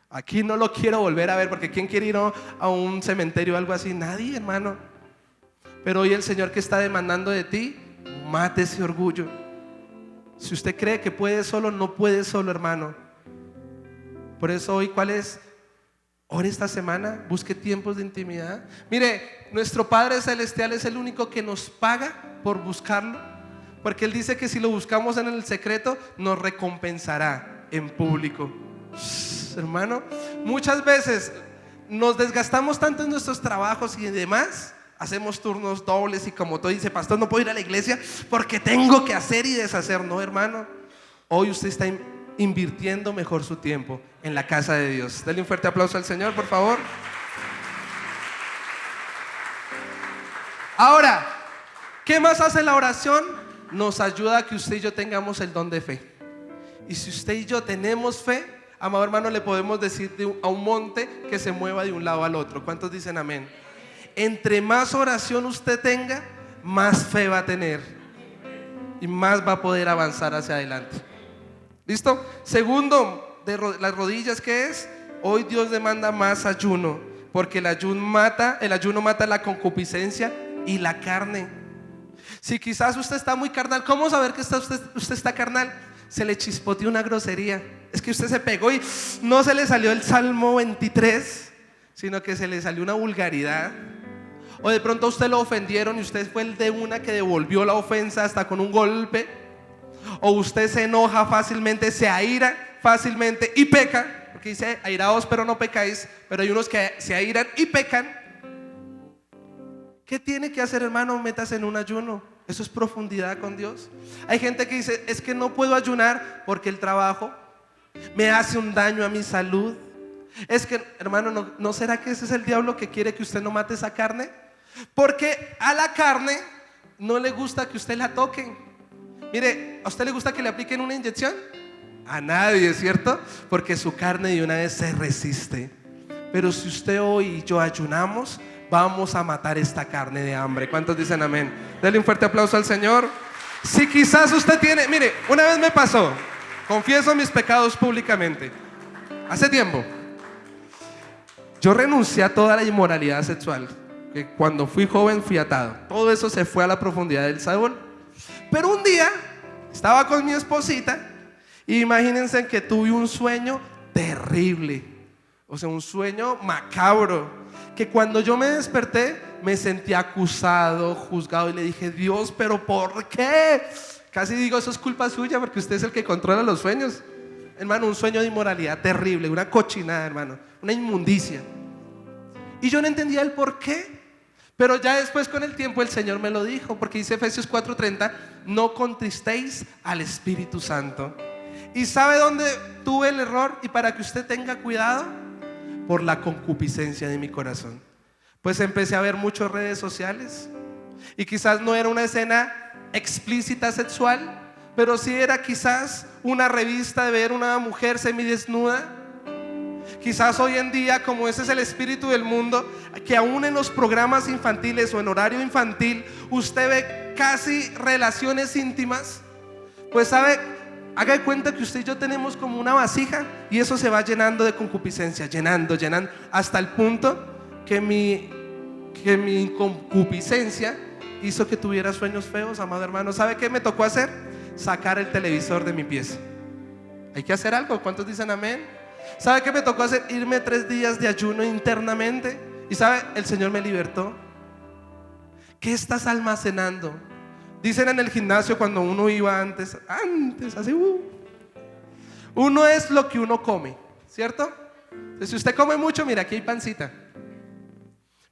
Aquí no lo quiero volver a ver, porque ¿quién quiere ir a un cementerio o algo así? Nadie, hermano. Pero hoy el Señor, que está demandando de ti, mate ese orgullo. Si usted cree que puede solo, no puede solo, hermano. Por eso hoy, ¿cuál es? Ore esta semana, busque tiempos de intimidad. Mire, nuestro Padre Celestial es el único que nos paga por buscarlo, porque Él dice que si lo buscamos en el secreto, nos recompensará en público. Hermano, muchas veces nos desgastamos tanto en nuestros trabajos y demás, hacemos turnos dobles y como todo dice, pastor, no puedo ir a la iglesia porque tengo que hacer y deshacer. No, hermano, hoy usted está invirtiendo mejor su tiempo en la casa de Dios. Denle un fuerte aplauso al Señor, por favor. Ahora, ¿qué más hace la oración? Nos ayuda a que usted y yo tengamos el don de fe. Y si usted y yo tenemos fe, amado hermano, le podemos decir a un monte que se mueva de un lado al otro. ¿Cuántos dicen amén? Entre más oración usted tenga, más fe va a tener y más va a poder avanzar hacia adelante. ¿Listo? Segundo, de las rodillas, ¿qué es? Hoy Dios demanda más ayuno, porque el ayuno mata la concupiscencia y la carne. Si quizás usted está muy carnal, ¿cómo saber que usted está carnal? Se le chispoteó una grosería. Es que usted se pegó y no se le salió el Salmo 23, sino que se le salió una vulgaridad. O de pronto a usted lo ofendieron y usted fue el de una que devolvió la ofensa hasta con un golpe. O usted se enoja fácilmente, se aira fácilmente y peca, porque dice airaos pero no pecáis. Pero hay unos que se airan y pecan. ¿Qué tiene que hacer, hermano? Métase en un ayuno. Eso es profundidad con Dios. Hay gente que dice, es que no puedo ayunar porque el trabajo me hace un daño a mi salud. Es que, hermano, ¿no será que ese es el diablo que quiere que usted no mate esa carne? Porque a la carne no le gusta que usted la toque. Mire, ¿a usted le gusta que le apliquen una inyección? A nadie, ¿cierto? Porque su carne de una vez se resiste. Pero si usted hoy y yo ayunamos, vamos a matar esta carne de hambre. ¿Cuántos dicen amén? Dele un fuerte aplauso al Señor. Si quizás usted tiene, mire, una vez me pasó, confieso mis pecados públicamente. Hace tiempo yo renuncié a toda la inmoralidad sexual, que cuando fui joven fui atado. Todo eso se fue a la profundidad del Saúl. Pero un día estaba con mi esposita y imagínense que tuve un sueño terrible. O sea, un sueño macabro, que cuando yo me desperté me sentí acusado, juzgado, y le dije, Dios, ¿pero por qué? Casi digo, eso es culpa suya porque usted es el que controla los sueños. hermano, un sueño de inmoralidad terrible, una cochinada, hermano, una inmundicia. Y yo no entendía el por qué. Pero ya después con el tiempo el Señor me lo dijo, porque dice Efesios 4:30, no contristéis al Espíritu Santo. ¿Y sabe dónde tuve el error? Y para que usted tenga cuidado, por la concupiscencia de mi corazón. Pues empecé a ver muchas redes sociales y quizás no era una escena explícita sexual, pero sí era quizás una revista de ver una mujer semidesnuda. Quizás hoy en día, como ese es el espíritu del mundo, que aún en los programas infantiles o en horario infantil usted ve casi relaciones íntimas. Pues sabe, haga de cuenta que usted y yo tenemos como una vasija y eso se va llenando de concupiscencia, llenando, hasta el punto que mi concupiscencia hizo que tuviera sueños feos, amado hermano. ¿Sabe qué me tocó hacer? Sacar el televisor de mi pieza. Hay que hacer algo. ¿Cuántos dicen amén? ¿Sabe qué me tocó hacer? Irme 3 días de ayuno internamente. Y ¿sabe? El Señor me libertó. ¿Qué estás almacenando? Dicen en el gimnasio cuando uno iba antes así, uno es lo que uno come, ¿cierto? Entonces, si usted come mucho, mira, aquí hay pancita.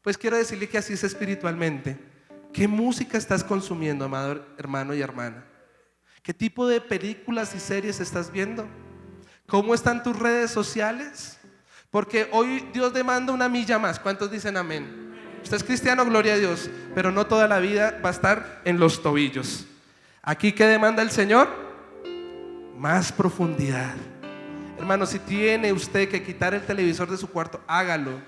Pues quiero decirle que así es espiritualmente. ¿Qué música estás consumiendo, amado hermano y hermana? ¿Qué tipo de películas y series estás viendo? ¿Cómo están tus redes sociales? Porque hoy Dios demanda una milla más. ¿Cuántos dicen amén? Usted es cristiano, gloria a Dios, pero no toda la vida va a estar en los tobillos. Aquí, ¿qué demanda el Señor? Más profundidad. Hermano, si tiene usted que quitar el televisor de su cuarto, hágalo.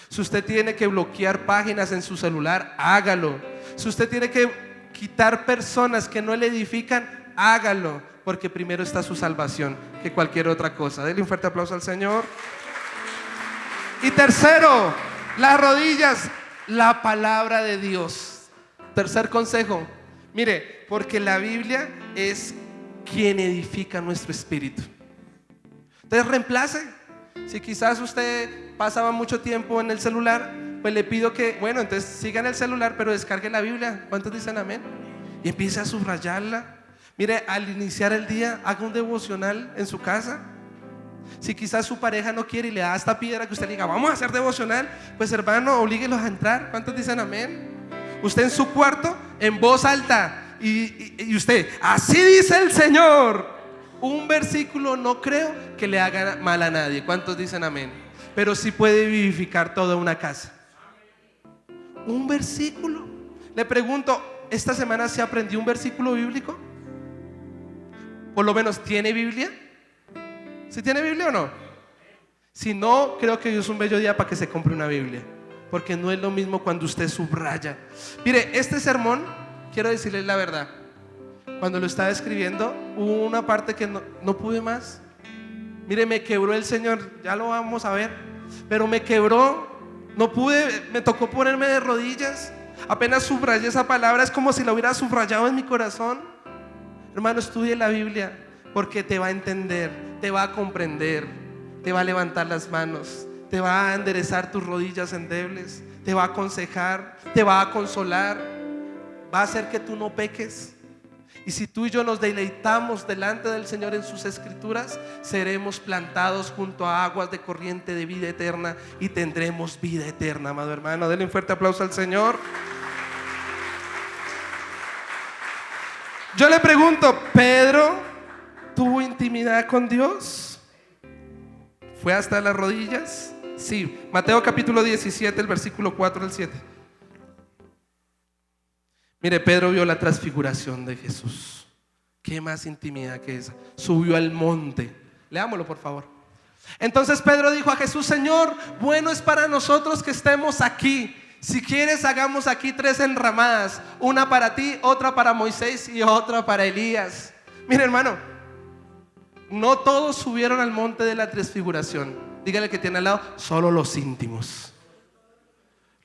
Si usted tiene que bloquear páginas en su celular, hágalo. Si usted tiene que quitar personas que no le edifican, hágalo. Porque primero está su salvación que cualquier otra cosa. Denle un fuerte aplauso al Señor. Y tercero, las rodillas, la palabra de Dios. Tercer consejo, mire, porque la Biblia es quien edifica nuestro espíritu. Entonces reemplace. Si quizás usted pasaba mucho tiempo en el celular, pues le pido que, bueno, entonces siga en el celular, pero descargue la Biblia. ¿Cuántos dicen amén? Y empiece a subrayarla. Mire, al iniciar el día, haga un devocional en su casa. Si quizás su pareja no quiere y le da esta piedra que usted le diga, vamos a hacer devocional, pues hermano, oblíguelos a entrar. ¿Cuántos dicen amén? Usted en su cuarto, en voz alta, y usted, así dice el Señor. Un versículo no creo que le haga mal a nadie. ¿Cuántos dicen amén? Pero sí puede vivificar toda una casa. Un versículo. Le pregunto, ¿esta semana se aprendió un versículo bíblico? Por lo menos, ¿tiene Biblia? ¿Sí tiene Biblia o no? Si no, creo que hoy es un bello día para que se compre una Biblia, porque no es lo mismo cuando usted subraya. Mire, este sermón, quiero decirles la verdad, cuando lo estaba escribiendo, hubo una parte que no pude más. Mire, me quebró el Señor, ya lo vamos a ver, pero me quebró, no pude, me tocó ponerme de rodillas. Apenas subrayé esa palabra, es como si la hubiera subrayado en mi corazón. Hermano, estudie la Biblia, porque te va a entender, te va a comprender, te va a levantar las manos, te va a enderezar tus rodillas endebles, te va a aconsejar, te va a consolar, va a hacer que tú no peques. Y si tú y yo nos deleitamos delante del Señor en sus escrituras, seremos plantados junto a aguas de corriente de vida eterna y tendremos vida eterna, amado hermano. Denle un fuerte aplauso al Señor. Yo le pregunto, ¿Pedro tuvo intimidad con Dios? ¿Fue hasta las rodillas? Sí. Mateo capítulo 17, el versículo 4 al 7. Mire, Pedro vio la transfiguración de Jesús. ¿Qué más intimidad que esa? Subió al monte. Leámoslo, por favor. Entonces Pedro dijo a Jesús: Señor, bueno es para nosotros que estemos aquí. Si quieres, hagamos aquí 3 enramadas, una para ti, otra para Moisés y otra para Elías. Mire, hermano, no todos subieron al monte de la transfiguración. Dígale que tiene al lado, solo los íntimos,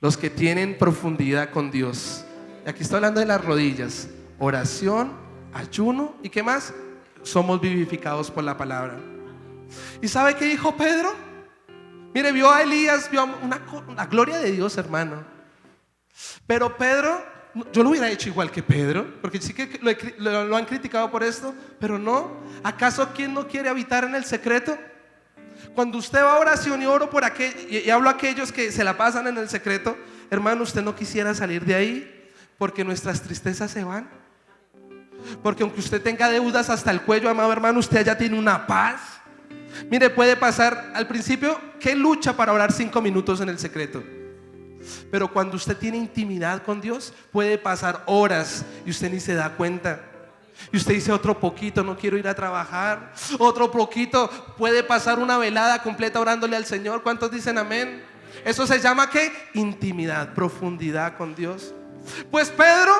los que tienen profundidad con Dios. Y aquí estoy hablando de las rodillas, oración, ayuno y ¿qué más? Somos vivificados por la palabra. ¿Y sabe qué dijo Pedro? Mire, vio a Elías, vio una gloria de Dios, hermano. Pero Pedro yo lo hubiera hecho igual que Pedro, porque sí que lo han criticado por esto, pero no. ¿Acaso quién no quiere habitar en el secreto? Cuando usted va a oración y oro por aquel, y hablo a aquellos que se la pasan en el secreto, hermano, usted no quisiera salir de ahí, porque nuestras tristezas se van. Porque aunque usted tenga deudas hasta el cuello, amado hermano, usted ya tiene una paz. Mire, puede pasar al principio que lucha para orar 5 minutos en el secreto, pero cuando usted tiene intimidad con Dios, puede pasar horas y usted ni se da cuenta. Y usted dice: otro poquito, no quiero ir a trabajar. Otro poquito, puede pasar una velada completa orándole al Señor. ¿Cuántos dicen amén? Eso se llama ¿qué? Intimidad, profundidad con Dios. Pues Pedro,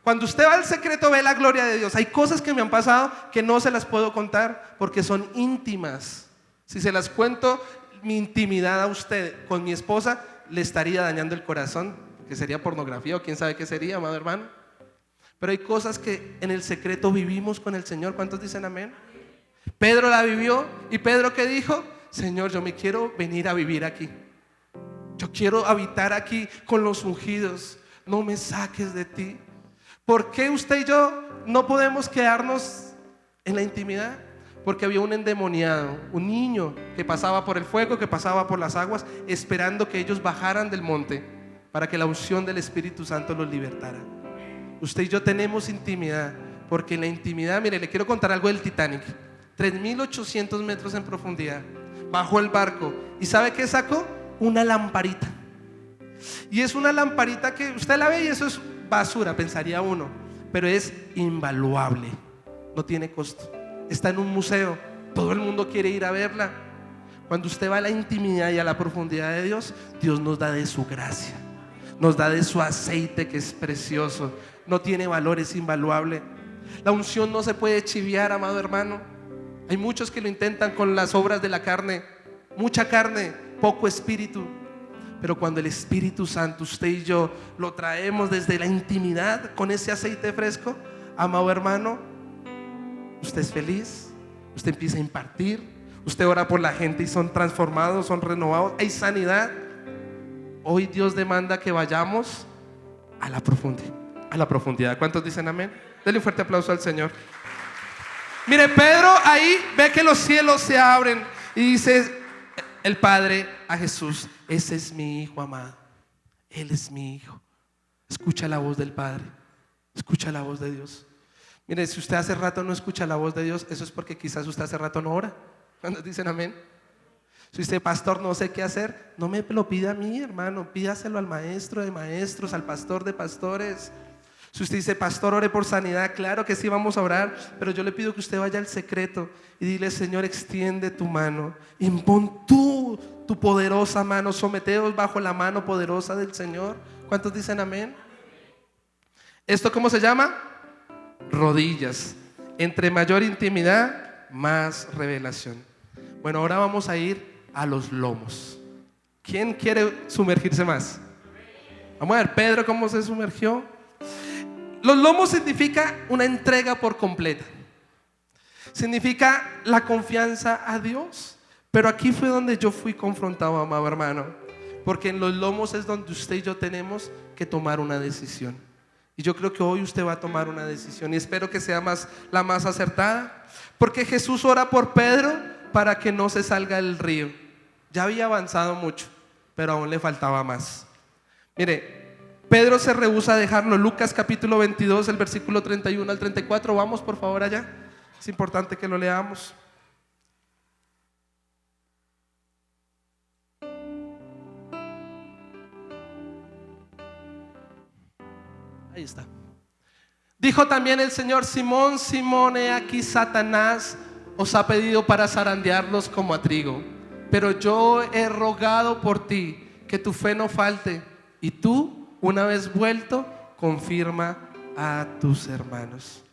cuando usted va al secreto, ve la gloria de Dios. Hay cosas que me han pasado que no se las puedo contar porque son íntimas. Si se las cuento, mi intimidad a usted con mi esposa, le estaría dañando el corazón, que sería pornografía o quién sabe qué sería, amado hermano. Pero hay cosas que en el secreto vivimos con el Señor. ¿Cuántos dicen amén? Pedro la vivió. ¿Y Pedro qué dijo? Señor, yo me quiero venir a vivir aquí. Yo quiero habitar aquí con los ungidos. No me saques de ti. ¿Por qué usted y yo no podemos quedarnos en la intimidad? Porque había un endemoniado, un niño que pasaba por el fuego, que pasaba por las aguas, esperando que ellos bajaran del monte para que la unción del Espíritu Santo los libertara. Usted y yo tenemos intimidad, porque en la intimidad, mire, le quiero contar algo del Titanic. 3.800 metros en profundidad. Bajó el barco y ¿sabe qué sacó? Una lamparita. Y es una lamparita que usted la ve y eso es basura, pensaría uno, pero es invaluable, no tiene costo. Está en un museo, todo el mundo quiere ir a verla. Cuando usted va a la intimidad y a la profundidad de Dios, Dios nos da de su gracia, nos da de su aceite que es precioso, no tiene valor, es invaluable. La unción no se puede chiviar, amado hermano. Hay muchos que lo intentan con las obras de la carne, mucha carne, poco espíritu. Pero cuando el Espíritu Santo, usted y yo, lo traemos desde la intimidad con ese aceite fresco, amado hermano, usted es feliz, usted empieza a impartir, usted ora por la gente y son transformados, son renovados, hay sanidad. Hoy Dios demanda que vayamos a la profundidad. ¿Cuántos dicen amén? Denle un fuerte aplauso al Señor. Mire, Pedro ahí ve que los cielos se abren y dice el Padre a Jesús: ese es mi hijo amado, él es mi hijo. Escucha la voz del Padre, escucha la voz de Dios. Mire, si usted hace rato no escucha la voz de Dios, eso es porque quizás usted hace rato no ora. ¿Cuántos dicen amén? Si usted, pastor, no sé qué hacer, no me lo pida a mí, hermano, pídaselo al maestro de maestros, al pastor de pastores. Si usted dice: pastor, ore por sanidad, claro que sí, vamos a orar, pero yo le pido que usted vaya al secreto y dile: Señor, extiende tu mano, impon tu poderosa mano, someteos bajo la mano poderosa del Señor. ¿Cuántos dicen amén? ¿Esto cómo se llama? Rodillas. Entre mayor intimidad, más revelación. Bueno, ahora vamos a ir a los lomos. ¿Quién quiere sumergirse más? Vamos a ver, Pedro, ¿cómo se sumergió? Los lomos significa una entrega por completa. Significa la confianza a Dios. Pero aquí fue donde yo fui confrontado, amado hermano, porque en los lomos es donde usted y yo tenemos que tomar una decisión. Y yo creo que hoy usted va a tomar una decisión y espero que sea la más acertada, porque Jesús ora por Pedro para que no se salga del río. Ya había avanzado mucho, pero aún le faltaba más. Mire, Pedro se rehúsa a dejarlo. Lucas capítulo 22, el versículo 31 al 34. Vamos por favor allá, es importante que lo leamos. Ahí está. Dijo también el Señor: Simón, Simón, he aquí Satanás os ha pedido para zarandearlos como a trigo, pero yo he rogado por ti que tu fe no falte, y tú, una vez vuelto, confirma a tus hermanos.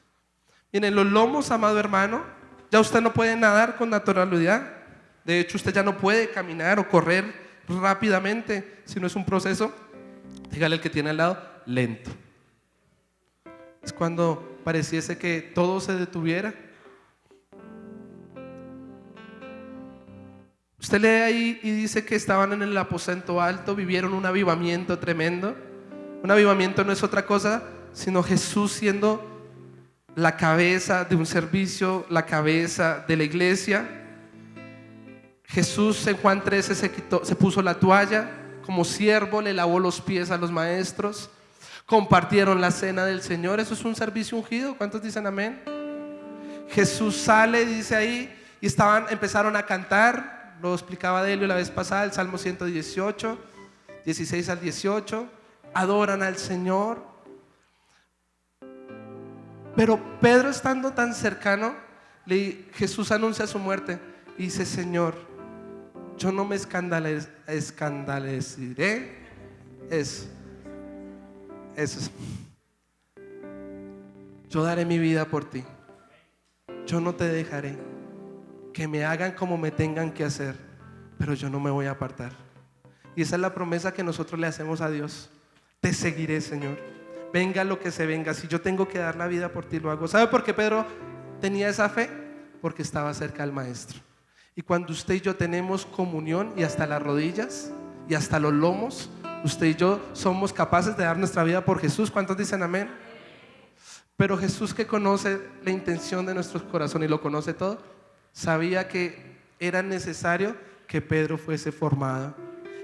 Miren, los lomos, amado hermano, ya usted no puede nadar con naturalidad. De hecho, usted ya no puede caminar o correr rápidamente, si no es un proceso, dígale al que tiene al lado, lento. Es cuando pareciese que todo se detuviera. Usted lee ahí y dice que estaban en el aposento alto, vivieron un avivamiento tremendo. Un avivamiento no es otra cosa sino Jesús siendo la cabeza de un servicio, la cabeza de la iglesia. Jesús en Juan 13 se puso la toalla, como siervo le lavó los pies a los maestros, compartieron la cena del Señor. Eso es un servicio ungido. ¿Cuántos dicen amén? Jesús sale, dice ahí, y empezaron a cantar. Lo explicaba Delio la vez pasada, el Salmo 118, 16 al 18. Adoran al Señor. Pero Pedro, estando tan cercano, Jesús anuncia su muerte y dice: Señor, yo no me escandaleceré. Eso. Yo daré mi vida por ti. Yo no te dejaré. Que me hagan como me tengan que hacer, pero yo no me voy a apartar. Y esa es la promesa que nosotros le hacemos a Dios. Te seguiré, Señor, venga lo que se venga. Si yo tengo que dar la vida por ti, lo hago. ¿Sabe por qué Pedro tenía esa fe? Porque estaba cerca del Maestro. Y cuando usted y yo tenemos comunión, y hasta las rodillas y hasta los lomos, usted y yo somos capaces de dar nuestra vida por Jesús. ¿Cuántos dicen amén? Pero Jesús, que conoce la intención de nuestros corazones y lo conoce todo, sabía que era necesario que Pedro fuese formado,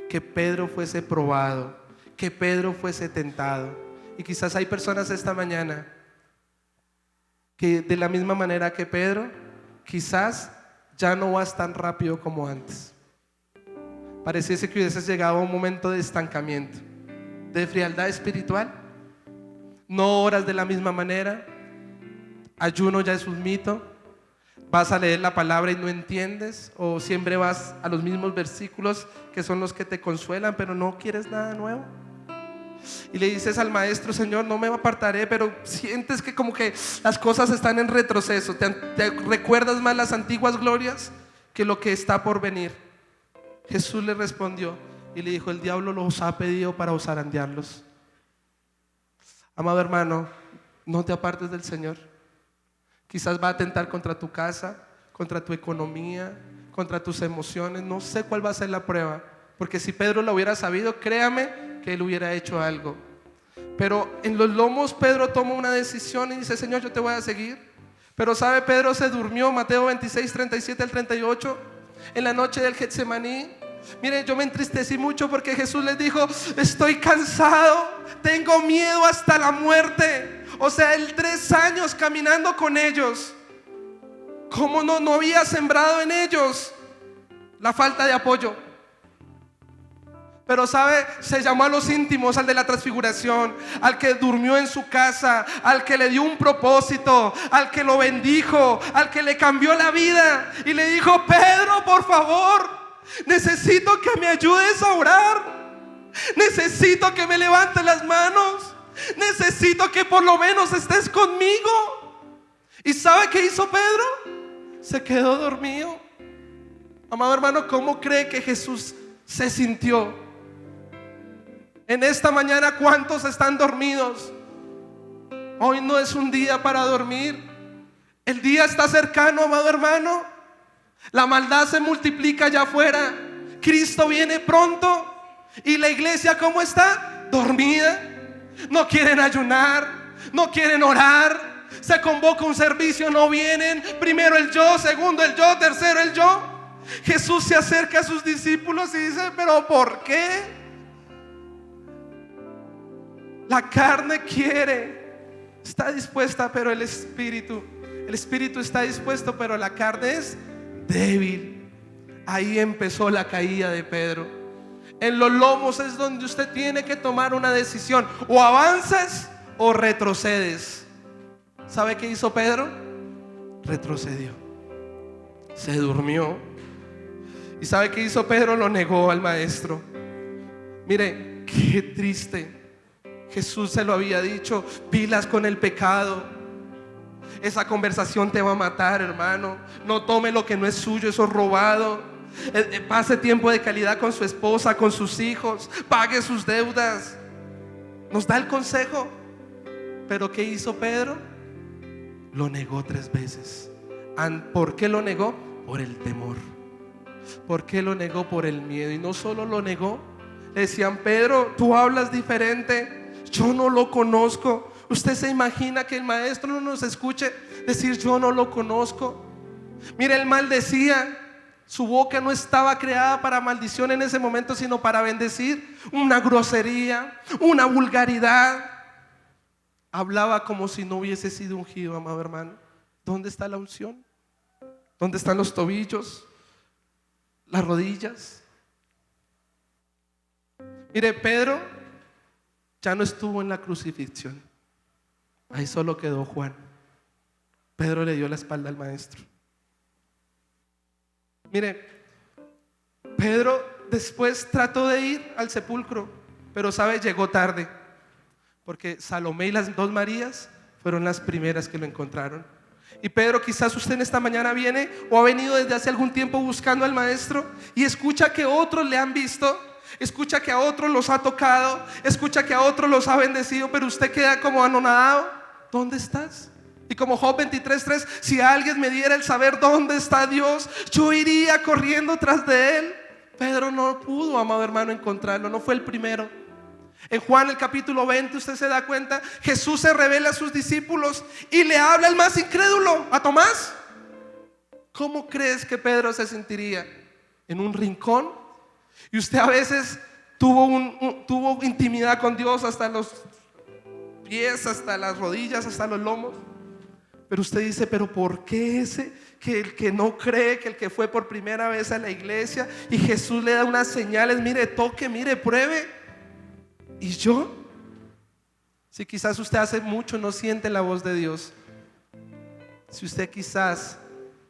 que Pedro fuese probado, que Pedro fuese tentado. Y quizás hay personas esta mañana que de la misma manera que Pedro, quizás ya no vas tan rápido como antes. Pareciese que hubieses llegado a un momento de estancamiento, de frialdad espiritual. No oras de la misma manera, ayuno ya es un mito, vas a leer la palabra y no entiendes, o siempre vas a los mismos versículos que son los que te consuelan, pero no quieres nada nuevo. Y le dices al Maestro: Señor, no me apartaré, pero sientes que como que las cosas están en retroceso, te recuerdas más las antiguas glorias que lo que está por venir. Jesús le respondió y le dijo: el diablo los ha pedido para zarandearlos. Amado hermano, no te apartes del Señor. Quizás va a atentar contra tu casa, contra tu economía, contra tus emociones. No sé cuál va a ser la prueba, porque si Pedro lo hubiera sabido, créame que él hubiera hecho algo. Pero en los lomos Pedro toma una decisión y dice: Señor, yo te voy a seguir. Pero sabe, Pedro se durmió. Mateo 26, 37 al 38, en la noche del Getsemaní. Mire, yo me entristecí mucho porque Jesús les dijo: estoy cansado, tengo miedo hasta la muerte. O sea, él 3 años caminando con ellos, ¿cómo no había sembrado en ellos la falta de apoyo? Pero sabe, se llamó a los íntimos, al de la transfiguración, al que durmió en su casa, al que le dio un propósito, al que lo bendijo, al que le cambió la vida, y le dijo: Pedro, por favor, necesito que me ayudes a orar, necesito que me levantes las manos, necesito que por lo menos estés conmigo. ¿Y sabe qué hizo Pedro? Se quedó dormido. Amado hermano, ¿cómo cree que Jesús se sintió? En esta mañana, ¿cuántos están dormidos? Hoy no es un día para dormir. El día está cercano, amado hermano. La maldad se multiplica allá afuera. Cristo viene pronto. ¿Y la iglesia cómo está? Dormida. No quieren ayunar, no quieren orar. Se convoca un servicio, no vienen. Primero el yo, segundo el yo, tercero el yo. Jesús se acerca a sus discípulos y dice: ¿pero por qué? La carne quiere, está dispuesta, pero el espíritu está dispuesto, pero la carne es débil. Ahí empezó la caída de Pedro. En los lomos es donde usted tiene que tomar una decisión: o avanzas o retrocedes. ¿Sabe qué hizo Pedro? Retrocedió, se durmió. ¿Y sabe qué hizo Pedro? Lo negó al Maestro. Mire, qué triste. Jesús se lo había dicho: pilas con el pecado. Esa conversación te va a matar, hermano. No tome lo que no es suyo, eso es robado. Pase tiempo de calidad con su esposa, con sus hijos, pague sus deudas. Nos da el consejo. Pero ¿qué hizo Pedro? Lo negó 3 veces. ¿Por qué lo negó? Por el temor. ¿Por qué lo negó? Por el miedo. Y no solo lo negó, le decían: Pedro, tú hablas diferente. yo no lo conozco. ¿Usted se imagina que el maestro no nos escuche decir yo no lo conozco? Mire, él maldecía. Su boca no estaba creada para maldición en ese momento, sino para bendecir. Una grosería, una vulgaridad. Hablaba como si no hubiese sido ungido, amado hermano. ¿Dónde está la unción? ¿Dónde están los tobillos? Las rodillas. Mire, Pedro ya no estuvo en la crucifixión. Ahí solo quedó Juan. Pedro le dio la espalda al maestro. Mire, Pedro después trató de ir al sepulcro, pero sabe, llegó tarde, porque Salomé y las dos Marías fueron las primeras que lo encontraron. Y Pedro, quizás usted en esta mañana viene o ha venido desde hace algún tiempo buscando al maestro y escucha que otros le han visto, escucha que a otros los ha tocado, escucha que a otros los ha bendecido, pero usted queda como anonadado. ¿Dónde estás? Y como Job 23:3, si alguien me diera el saber dónde está Dios, yo iría corriendo tras de él. Pedro no pudo, amado hermano, encontrarlo, no fue el primero. En Juan el capítulo 20 usted se da cuenta, Jesús se revela a sus discípulos y le habla al más incrédulo, a Tomás. ¿Cómo crees que Pedro se sentiría? ¿En un rincón? Y usted a veces tuvo intimidad con Dios hasta los pies, hasta las rodillas, hasta los lomos. Pero usted dice, pero ¿por qué ese? Que el que no cree, que el que fue por primera vez a la iglesia y Jesús le da unas señales, mire, toque, mire, pruebe. ¿Y yo? Si quizás usted hace mucho no siente la voz de Dios, si usted quizás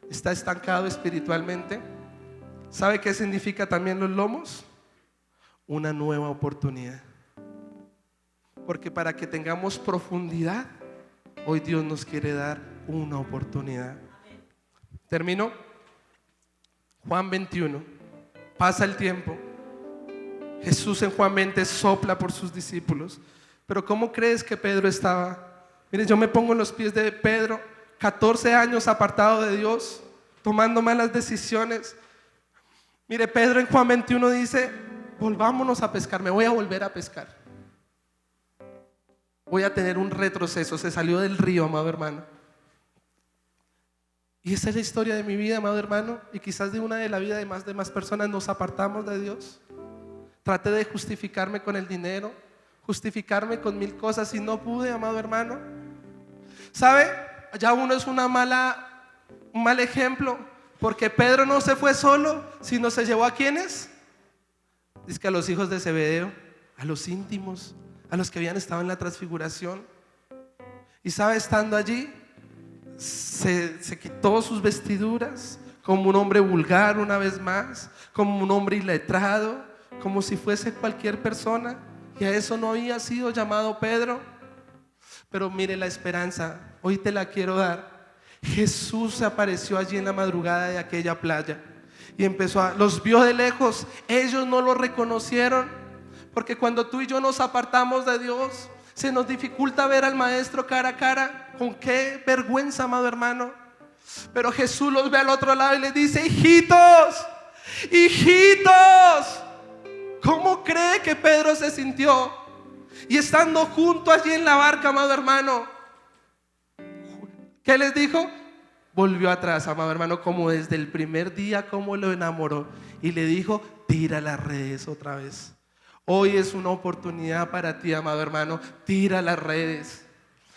está estancado espiritualmente, ¿sabe qué significa también los lomos? Una nueva oportunidad. Porque para que tengamos profundidad, hoy Dios nos quiere dar una oportunidad. Termino. Juan 21. Pasa el tiempo. Jesús en Juan 20 sopla por sus discípulos. Pero ¿cómo crees que Pedro estaba? Mire, yo me pongo en los pies de Pedro, 14 años apartado de Dios, tomando malas decisiones. Mire, Pedro en Juan 21 dice, volvámonos a pescar, me voy a volver a pescar. Voy a tener un retroceso, se salió del río, amado hermano. Y esa es la historia de mi vida, amado hermano, y quizás de una de la vida de más personas. Nos apartamos de Dios. Traté de justificarme con el dinero, justificarme con mil cosas y no pude, amado hermano. ¿Sabe? Ya uno es un mal ejemplo, porque Pedro no se fue solo, sino se llevó ¿a quiénes? Dice que a los hijos de Zebedeo, a los íntimos, a los que habían estado en la transfiguración. Y sabe, estando allí, se quitó sus vestiduras como un hombre vulgar una vez más, como un hombre iletrado, como si fuese cualquier persona. Y a eso no había sido llamado Pedro. Pero mire la esperanza, hoy te la quiero dar. Jesús se apareció allí en la madrugada de aquella playa y los vio de lejos. Ellos no lo reconocieron, porque cuando tú y yo nos apartamos de Dios, se nos dificulta ver al maestro cara a cara. Con qué vergüenza, amado hermano. Pero Jesús los ve al otro lado y les dice, hijitos, hijitos. ¿Cómo cree que Pedro se sintió? Y estando junto allí en la barca, amado hermano, ¿qué les dijo? Volvió atrás, amado hermano, como desde el primer día, como lo enamoró. Y le dijo, tira las redes otra vez. Hoy es una oportunidad para ti, amado hermano. Tira las redes.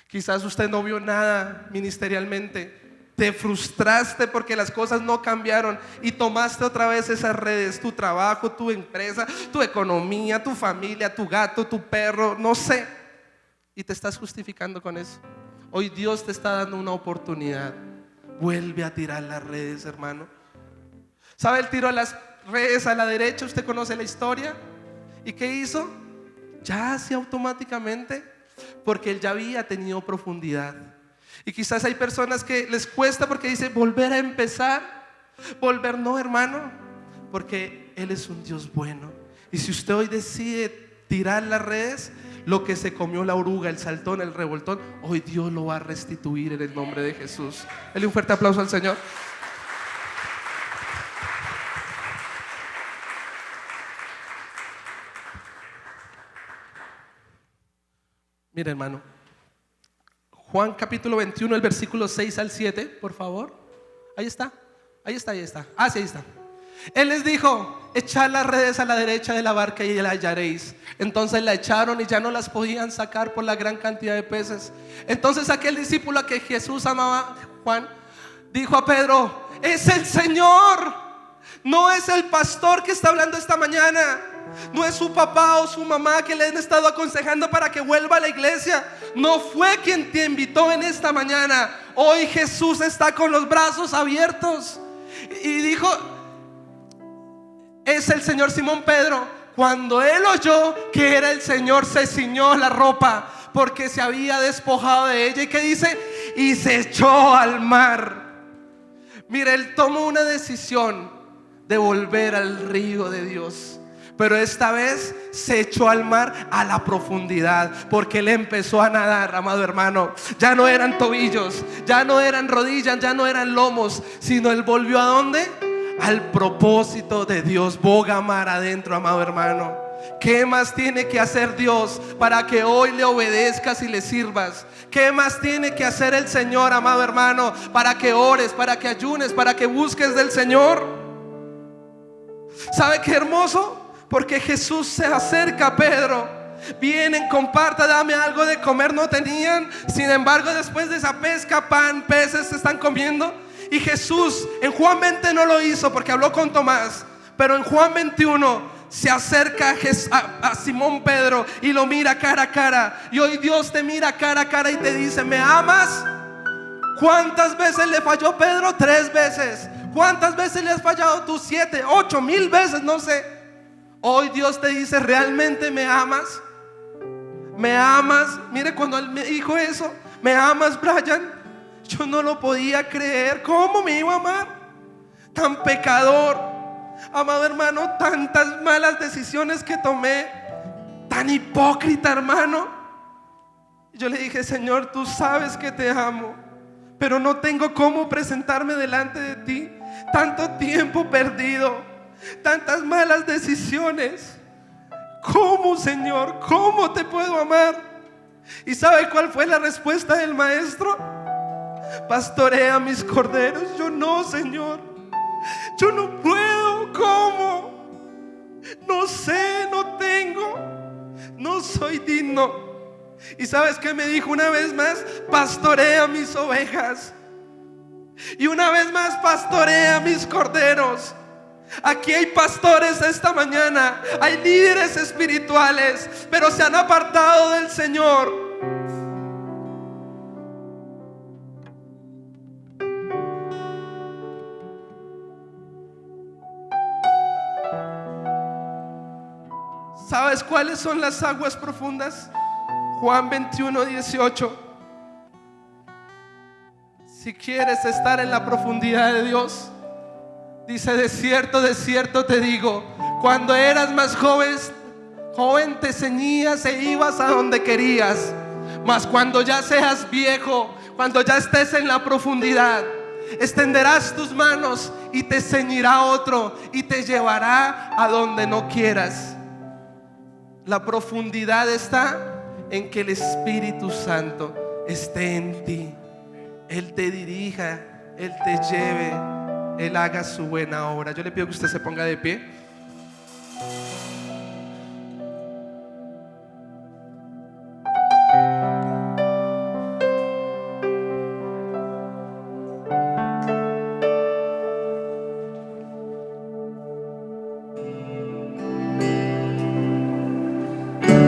Quizás usted no vio nada ministerialmente. Te frustraste porque las cosas no cambiaron y tomaste otra vez esas redes, tu trabajo, tu empresa, tu economía, tu familia, tu gato, tu perro, no sé. Y te estás justificando con eso. Hoy Dios te está dando una oportunidad. Vuelve a tirar las redes, hermano. ¿Sabe? Él tiró las redes a la derecha, usted conoce la historia. ¿Y qué hizo? Ya hace automáticamente, porque él ya había tenido profundidad. Y quizás hay personas que les cuesta porque dicen volver a empezar. Volver no, hermano, porque Él es un Dios bueno. Y si usted hoy decide tirar las redes, lo que se comió la oruga, el saltón, el revoltón, hoy Dios lo va a restituir en el nombre de Jesús. Dale un fuerte aplauso al Señor. Mira, hermano, Juan capítulo 21, el versículo 6 al 7, por favor. Ahí está. Ah, sí, ahí está. Él les dijo: echad las redes a la derecha de la barca y la hallaréis. Entonces la echaron y ya no las podían sacar por la gran cantidad de peces. Entonces aquel discípulo a que Jesús amaba, Juan, dijo a Pedro: es el Señor. No es el pastor que está hablando esta mañana. No es su papá o su mamá que le han estado aconsejando para que vuelva a la iglesia. No fue quien te invitó en esta mañana. Hoy Jesús está con los brazos abiertos. Y dijo: es el Señor. Simón Pedro, cuando él oyó que era el Señor, se ciñó la ropa porque se había despojado de ella. ¿Y qué dice? Y se echó al mar. Mira, él tomó una decisión de volver al río de Dios, pero esta vez se echó al mar, a la profundidad, porque él empezó a nadar, amado hermano. Ya no eran tobillos, ya no eran rodillas, ya no eran lomos, sino él volvió ¿a dónde? Al propósito de Dios. Boga mar adentro, amado hermano. ¿Qué más tiene que hacer Dios para que hoy le obedezcas y le sirvas? ¿Qué más tiene que hacer el Señor, amado hermano, para que ores, para que ayunes, para que busques del Señor? ¿Sabe qué hermoso? Porque Jesús se acerca a Pedro. Vienen, comparta, dame algo de comer. No tenían. Sin embargo, después de esa pesca, pan, peces se están comiendo. Y Jesús en Juan 20 no lo hizo porque habló con Tomás, pero en Juan 21 se acerca a Simón Pedro y lo mira cara a cara. Y hoy Dios te mira cara a cara y te dice: ¿me amas? ¿Cuántas veces le falló Pedro? 3 veces. ¿Cuántas veces le has fallado tú? 7, 8, 1000 veces, no sé. Hoy Dios te dice: ¿realmente me amas? ¿Me amas? Mire, cuando él me dijo eso: ¿me amas, Brian? Yo no lo podía creer. ¿Cómo me iba a amar? Tan pecador, amado hermano, tantas malas decisiones que tomé, tan hipócrita, hermano. Yo le dije: Señor, tú sabes que te amo, pero no tengo cómo presentarme delante de ti. Tanto tiempo perdido, tantas malas decisiones. ¿Cómo, Señor? ¿Cómo te puedo amar? ¿Y sabe cuál fue la respuesta del maestro? Pastorea mis corderos. Yo no, Señor. Yo no puedo. ¿Cómo? No sé, no tengo. No soy digno. ¿Y sabes qué me dijo una vez más? Pastorea mis ovejas. Y una vez más, pastorea mis corderos. Aquí hay pastores esta mañana, hay líderes espirituales, pero se han apartado del Señor. ¿Sabes cuáles son las aguas profundas? Juan 21:18. Si quieres estar en la profundidad de Dios, dice: de cierto te digo, cuando eras más joven te ceñías e ibas a donde querías. Mas cuando ya seas viejo, cuando ya estés en la profundidad, extenderás tus manos y te ceñirá otro y te llevará a donde no quieras. La profundidad está en que el Espíritu Santo esté en ti. Él te dirija, Él te lleve, Él haga su buena obra. Yo le pido que usted se ponga de pie.